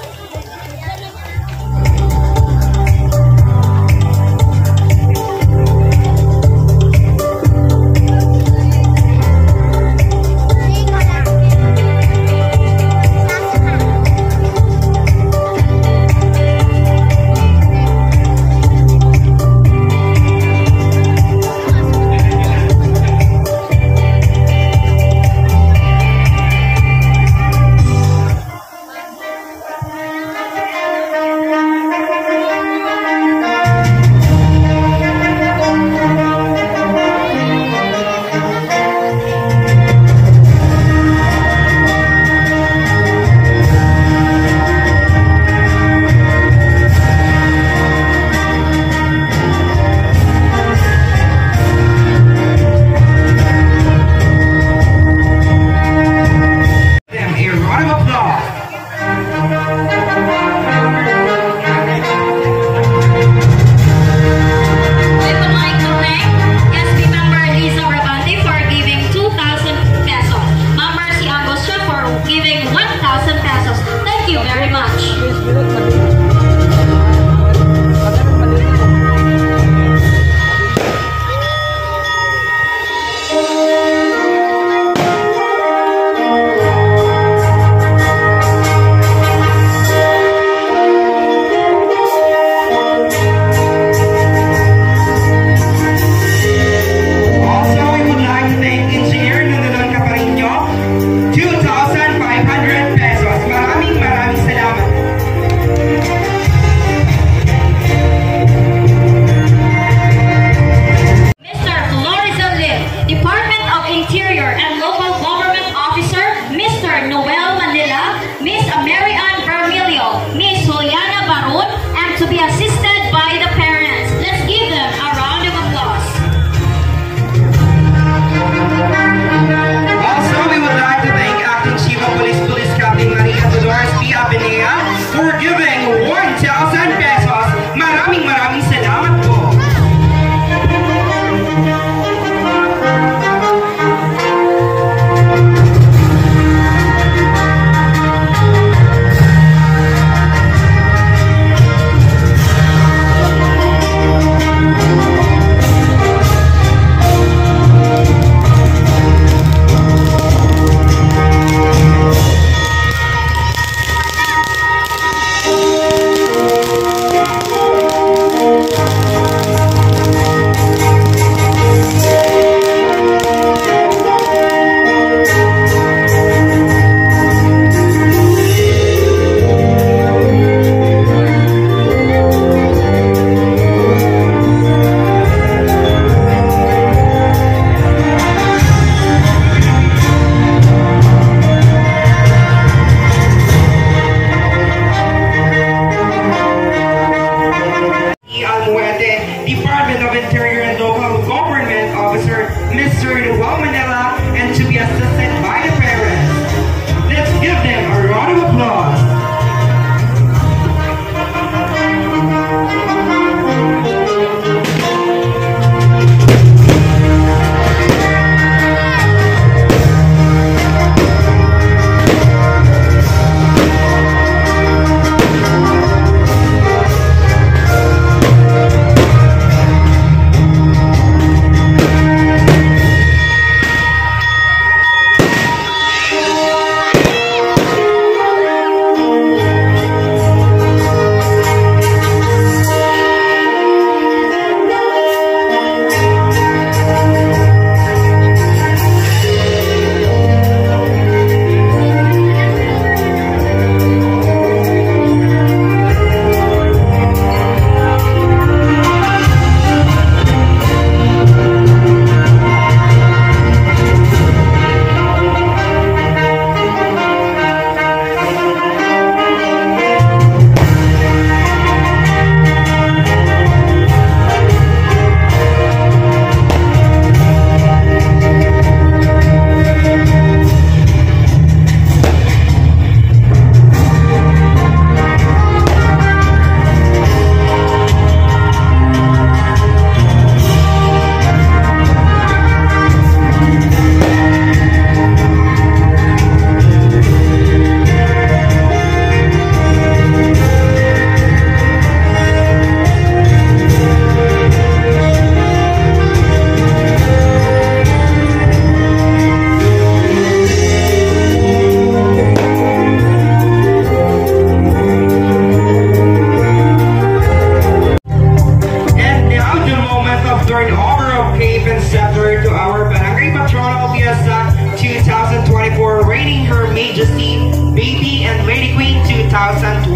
Majesty Baby and Lady Queen 2024.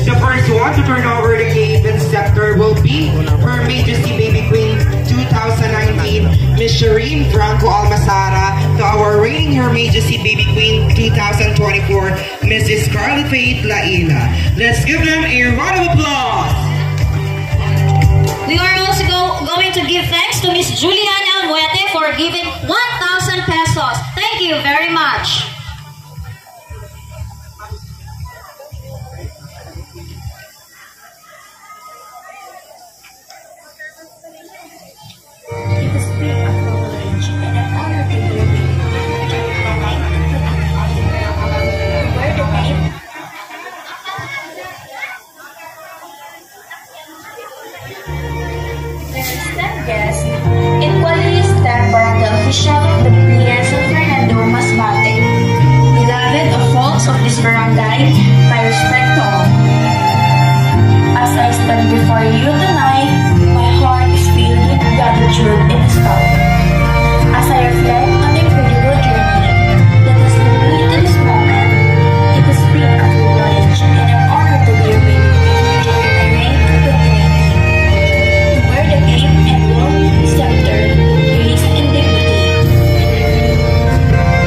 The first one to turn over the cape and scepter will be Her Majesty Baby Queen 2019, Miss Shireen Franco Almasara. To our reigning Her Majesty Baby Queen 2024, Mrs. Scarlett Faith Laila. Let's give them a round of applause. We are also going to give thanks to Miss Juliana Almuete for giving 1,000 pesos. Thank you very much. It is been a privilege and an honor to be with you during the night to put an eye where the name Esteemed guests, equally esteemed barangay official of the Pilihan San Fernando Masbate, beloved of folks of this barangay, my respect to all. As I stand before you tonight, my heart is filled with gratitude and nostalgia. As I reflect on the incredible journey that has led me to this moment, it has been a privilege and an honor to be with you during my reign of 2019, to wear the cape and gold scepter with grace and dignity.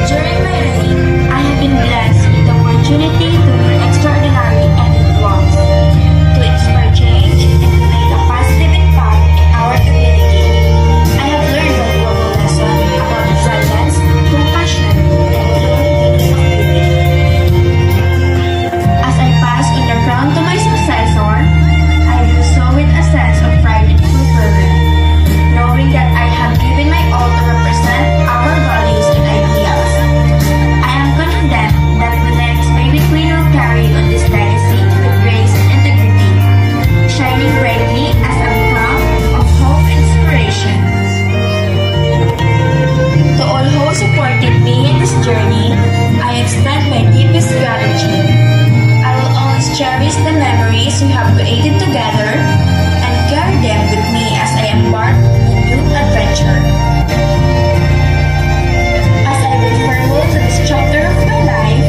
During my reign, I have been blessed with the opportunity to lead extraordinary and influence, to inspire change and to make a positive impact in our community. I have learned valuable lessons about resilience, compassion, and human meaning of beauty. As I pass on the crown to my successor, I do so with a sense of pride and fulfillment, knowing that I have given my all to represent our values and ideals. I am confident that the next baby queen will carry on this legacy with grace and integrity, shining brightly as a beacon of hope and inspiration. To all who supported me in this journey, I extend my deepest gratitude. I will always cherish the memories we have created together and carry them with me as I embark on a new adventure. As I bid farewell to this chapter of my life,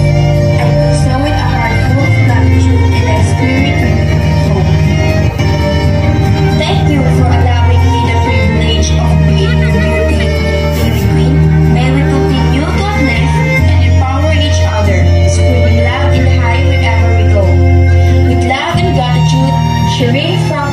I do so with a heart full of gratitude and a spirit of hope. Thank you for allowing me the privilege of being your beauty, baby queen. May we continue to uplift and empower each other, spreading love and high wherever we go. With love and gratitude, Shireen from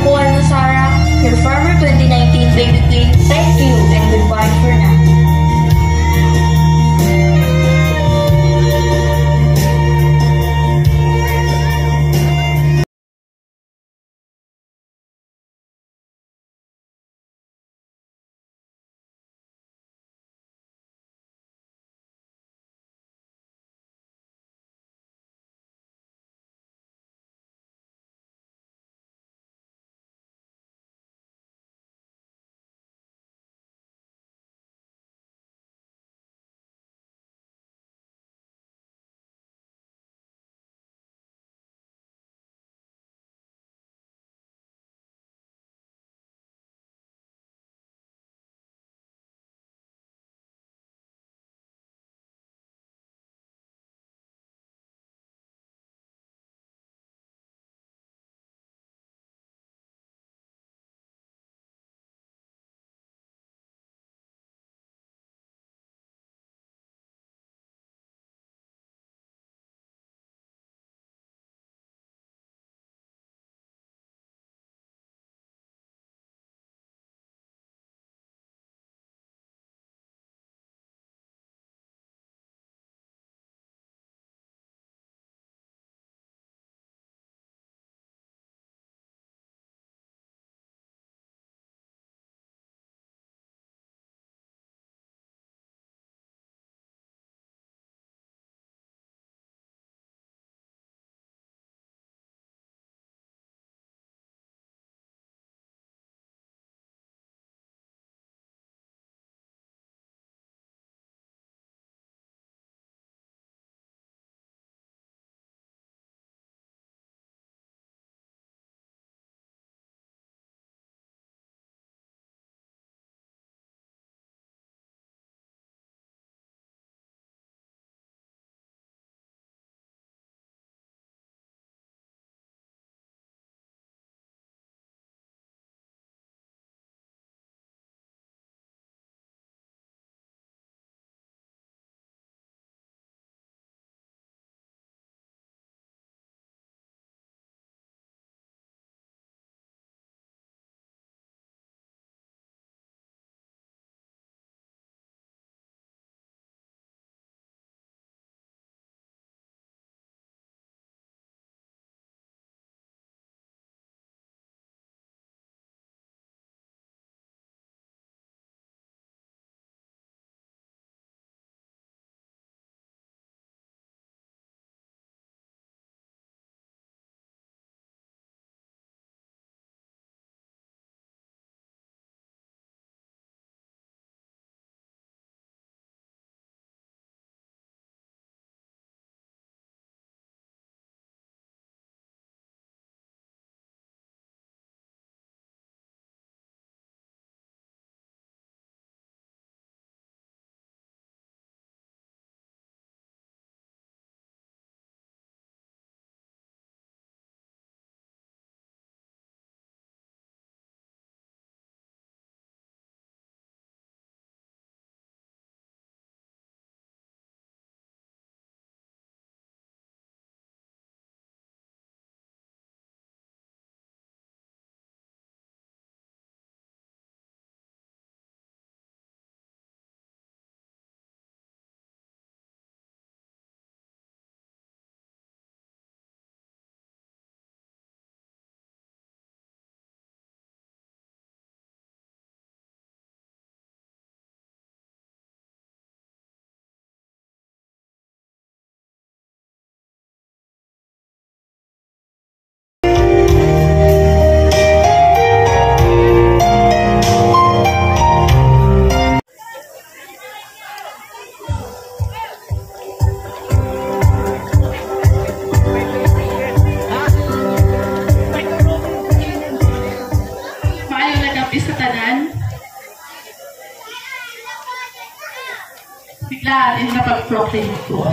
Yan, yung napag-proclaim ko.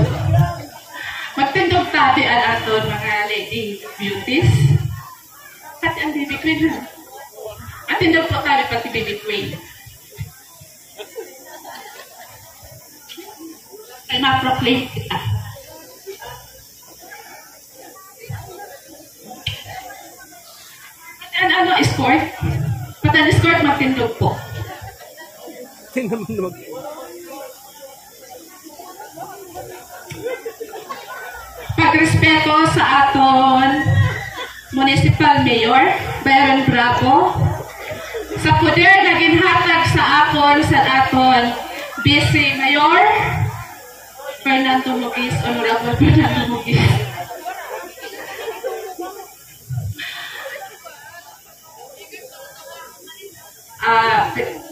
Magtindog tabi ang aton mga lady beauties. Pati ang baby queen ha. At tindog po tabi pati baby queen. Ay ma-proclaim kita. Pati ang escort? Pati ang escort magtindog po. Pagrespeto sa aton Municipal Mayor Byron Bravo sa poder na ginhatag sa akon sa aton Vice Mayor Fernando Mugis, Honorable Fernando Mugis.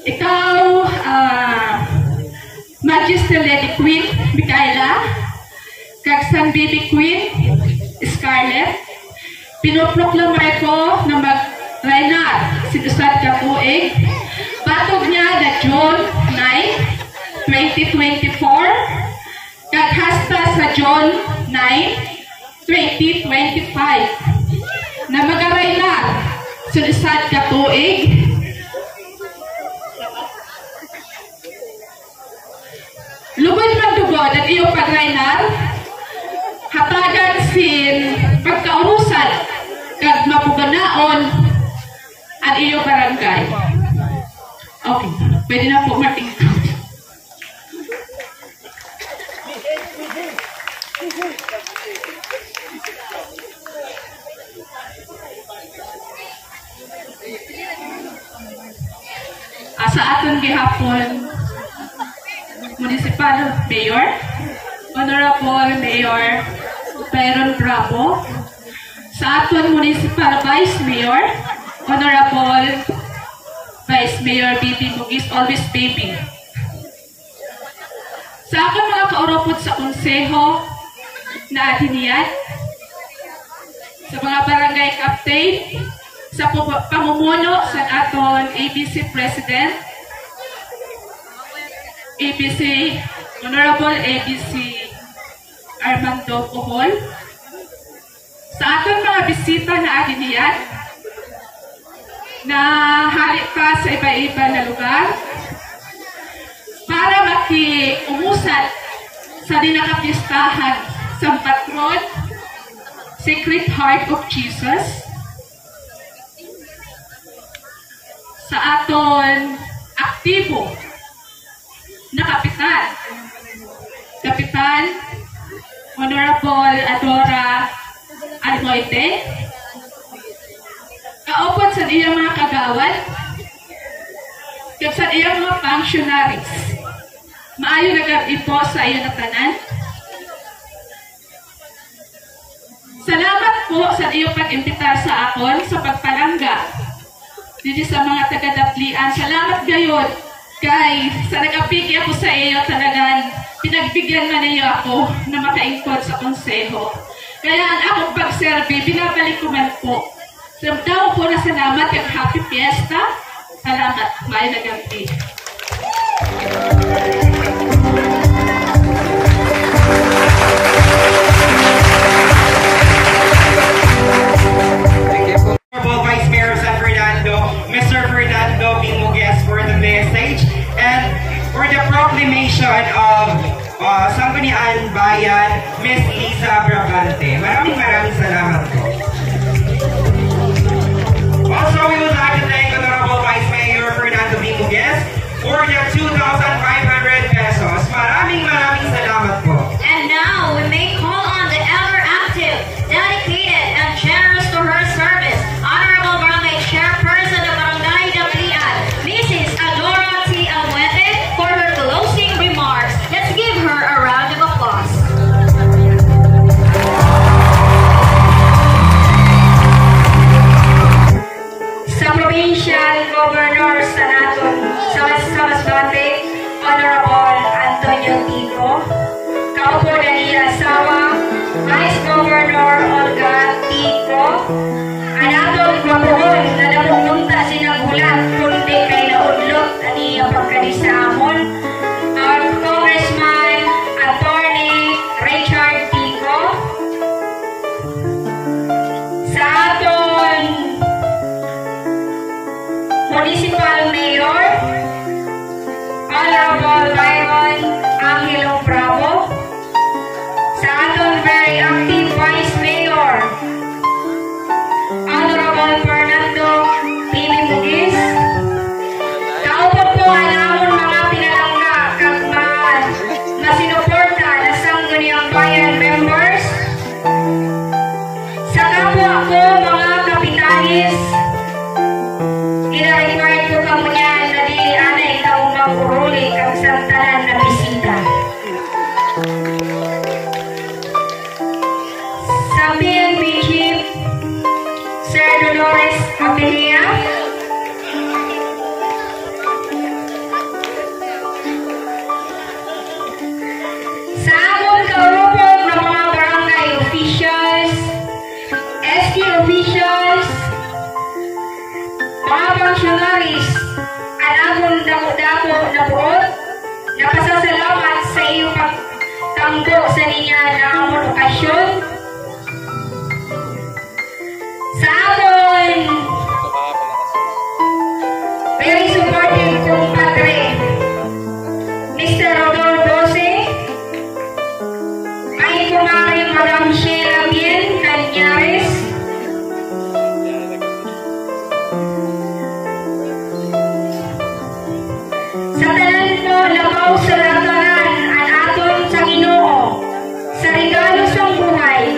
Ikaw, Magister Lady Queen Micaela, Kagsan Baby Queen Scarlett, pinoproklamar ko na mag-reinar si Dusad Katuig, batog niya na June 9, 2024, kaghasta sa June 9, 2025, na mag-reinar si Dusad Katuig, lubod magdugod at iyong pag-reinar, hatagan sin pagkaurusan kag mapuganaon ang iyong barangay. Okay, pwede na po Martin. Sa aton gihapon Municipal Mayor, Honorable Mayor Byron Bravo, sa aton Municipal Vice Mayor, Honorable Vice Mayor Bibi Mugis, always baby. Sa akong mga kauropod sa konseho na adinian, sa mga barangay captain, sa pamumuno sa aton ABC President, Honorable ABC Armando Pohol, sa aton mga bisita na adinian, na hari pa sa iba-iba na lugar, para makiumusat sa dinakapistahan sa patron, Sacred Heart of Jesus, sa aton aktibo na Kapitan Honorable Adora Almoite, kaupod sa iyang mga kagawad, kag sa iyang mga functionaries, maayo nag-abi po sa iyo na tanan. Salamat po sa iyong pag-imbita sa akon sa pagpalangga dito sa mga taga-Daplian. Salamat gayon kay sa nag-apigi ako sa iyo, talagang pinagbigyan na niyo ako na makaingkod sa konseho. Kaya ang akong pag-serve, binabalik ko man po. Daw po na salamat at happy fiesta. Salamat. May nagampi. Honorable Vice Mayor San Fernando, Mr. Fernando Bimugues for the message and for the proclamation of Sangguniang Bayan, Miss Liza Brabante. Maraming salamat po. Also, we would like to thank Honorable Vice Mayor Fernando Bimugues for the 2,500 pesos. Maraming salamat po. And now, we may call on the ever active, dedicated, and generous to her service, Honorable Barangay Chairperson of Barangay Daplian, Mrs. Adora T. Almuete, for her closing remarks. Let's give her a round of applause. Sa Provincial Governor sa naton sa Masbate, Honorable Antonio Tico, kaupo na niya asawa, Vice Governor Olga Tico, anatong kapuhon na napupunta sinagulat kundi kay naudlot ang iyong pagkadisamon, our Congressman kayo pagtanggo sa niya na amon okasyon. Sa amon, very supportive kumpadre, Mr. Rodolfo Bose, ay kumari Madam Sheila Bien Canyares, sa tanan mo labaw sa lataran ang aton sa Ginoo, sa regalo sa buhay,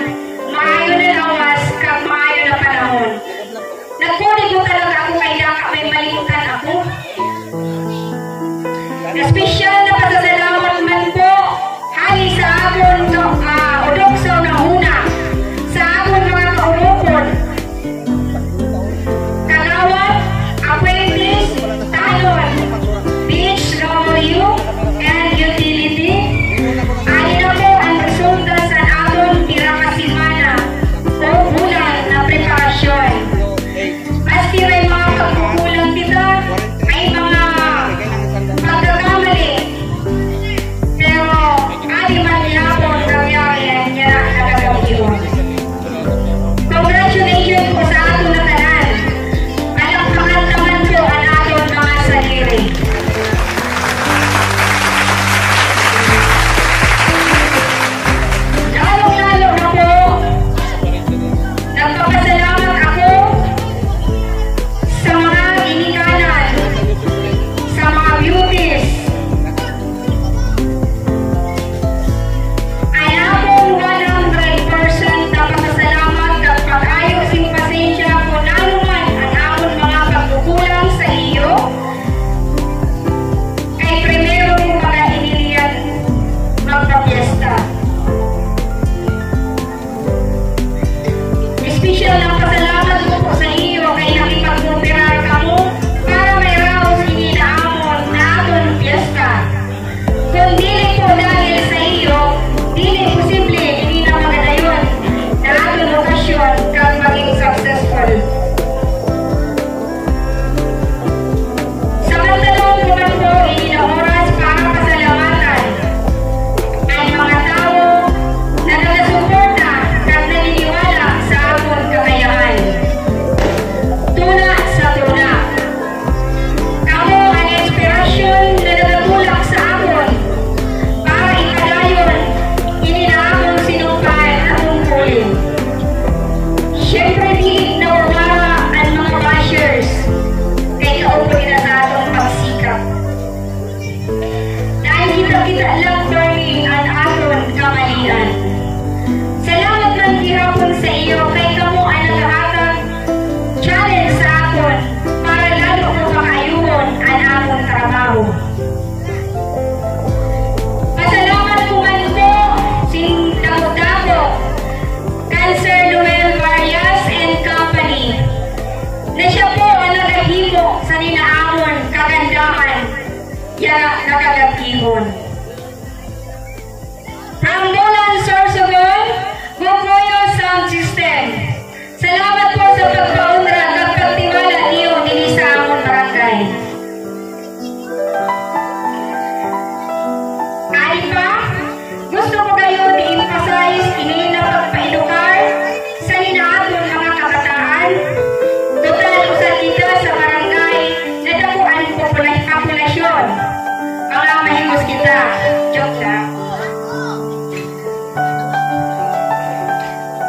maayo na lawas kag maayo na panahon. Nagkunig ko talaga ako kay daka may malimutan ako. Na special na pasasalamat man po hali sa akon udok sa unahuna, sa akon mga kaulukod, Kagawad, Apprentice, Talon, BHW, and Utility. Alin na po ang resulta sa aton pinakasimana o bulan na preparasyon. Maski may mga pagkukulang kita, ay mga pagkakamali, pero ali man yapon nangyari ang niya nagagawa. Congratulations po sa aton na tanan. Palakpakan naman po ang aton mga sarili. Lalong-lalo na po, nagpapasalamat ako sa mga ginikanan, sa mga beauties. Ay akong 100% na pasasalamat at pag-ayos yung pasensya kung nanuman ang amon mga pagkukulang sa iyo. Kay primero kong mga iniliyan magpapiesta. Special na pasalamat ko po sa iyo kay nakipag-operar ka mo para may raos hindi na amon na aton fiesta. Kung dili po dahil sa iyo, dili posible hindi na magadayon na aton okasyon kang maging successful. Samantalong naman po hindi na oras para pasalamatan ang mga tao na nagasuporta kag naniniwala sa akon kakayahan. Tuna sa tuna. Kamo ang inspirasyon na nagatulak sa akon para ikadayon hindi na akong sinumpaan at tungkulin. Siyempre di nawawala ang mga bashers kay kaupoy na sa atong pagsikap. Dahil kita-kita lang burning ang aton kamalian. Salamat ng gihapon sa iyo kay kamo ang nagahatag challenge sa akon para lalo ko makayuhon ang akong trabaho. Pasalamat ko man po sing Dako-Dako, Cancer Noel Varias and Company, na siya po ang nagahimo sa ninaamon kagandahan yara nakagagihon. From Bolan Sorsogon, Gogoyo Sound System. Salamat po sa pagpaunra at pagtiwala niyo nili sa amon barangay. Ay pa, gusto ko kayo i-emphasize ini na pagpa-edukar sa ninaaton mga kabataan. Total usa kita sa barangay na dakuan populasyon. Mga mahimos kita. Joke lang.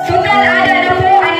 Total ada na po ang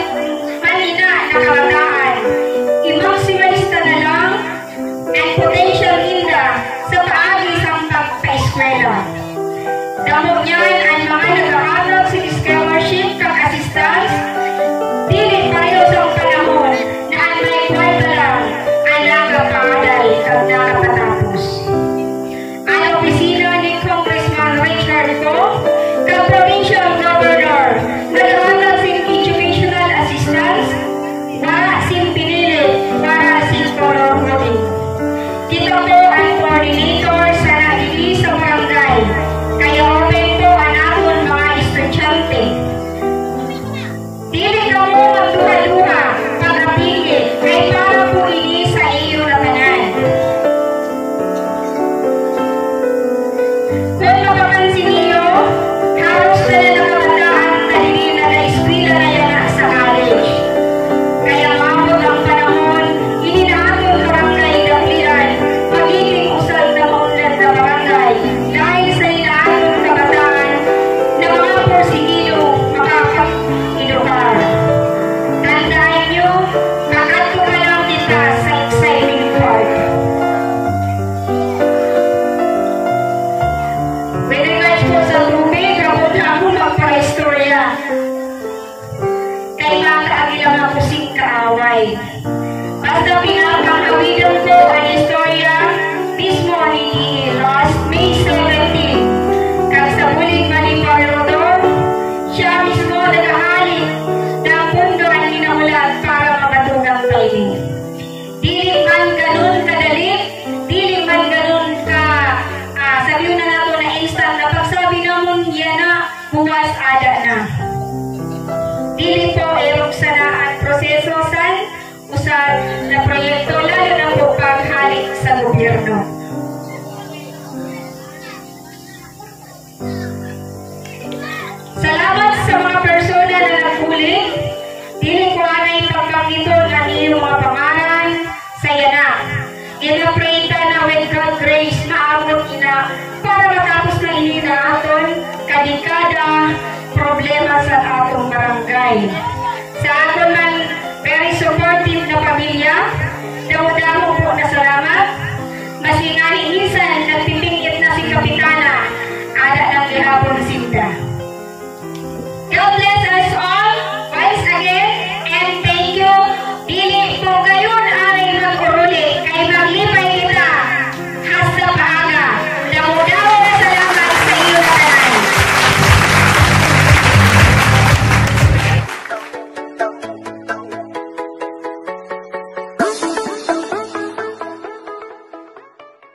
barangay. Basta pinakakawidan ko ang istorya mismo ni last May 17. Kag sa bulig maniparodor, siya mismo nagahalik ng pundo ang inamulat para mabatugang timing. Dili man ganun kadali, dili man ganun ka sabihin na nato na instant na pagsabi namon yan na buwas ada na. Dili po erog sana ang proseso san usad na proyekto lalo na po paghalik sa gobyerno. Salamat sa mga persona na nagpuling. Dili ko anay pagkakiton ang iyong mga pangalan sa yanak. Inapreta na with God grace maabot ina para matapos na inina aton kadikada problema sa atong barangay. Sa aton man very supportive na pamilya, damo-damo po na salamat. Masingani minsan nagpipingit na si Kapitana, ada ng gihapon sinta.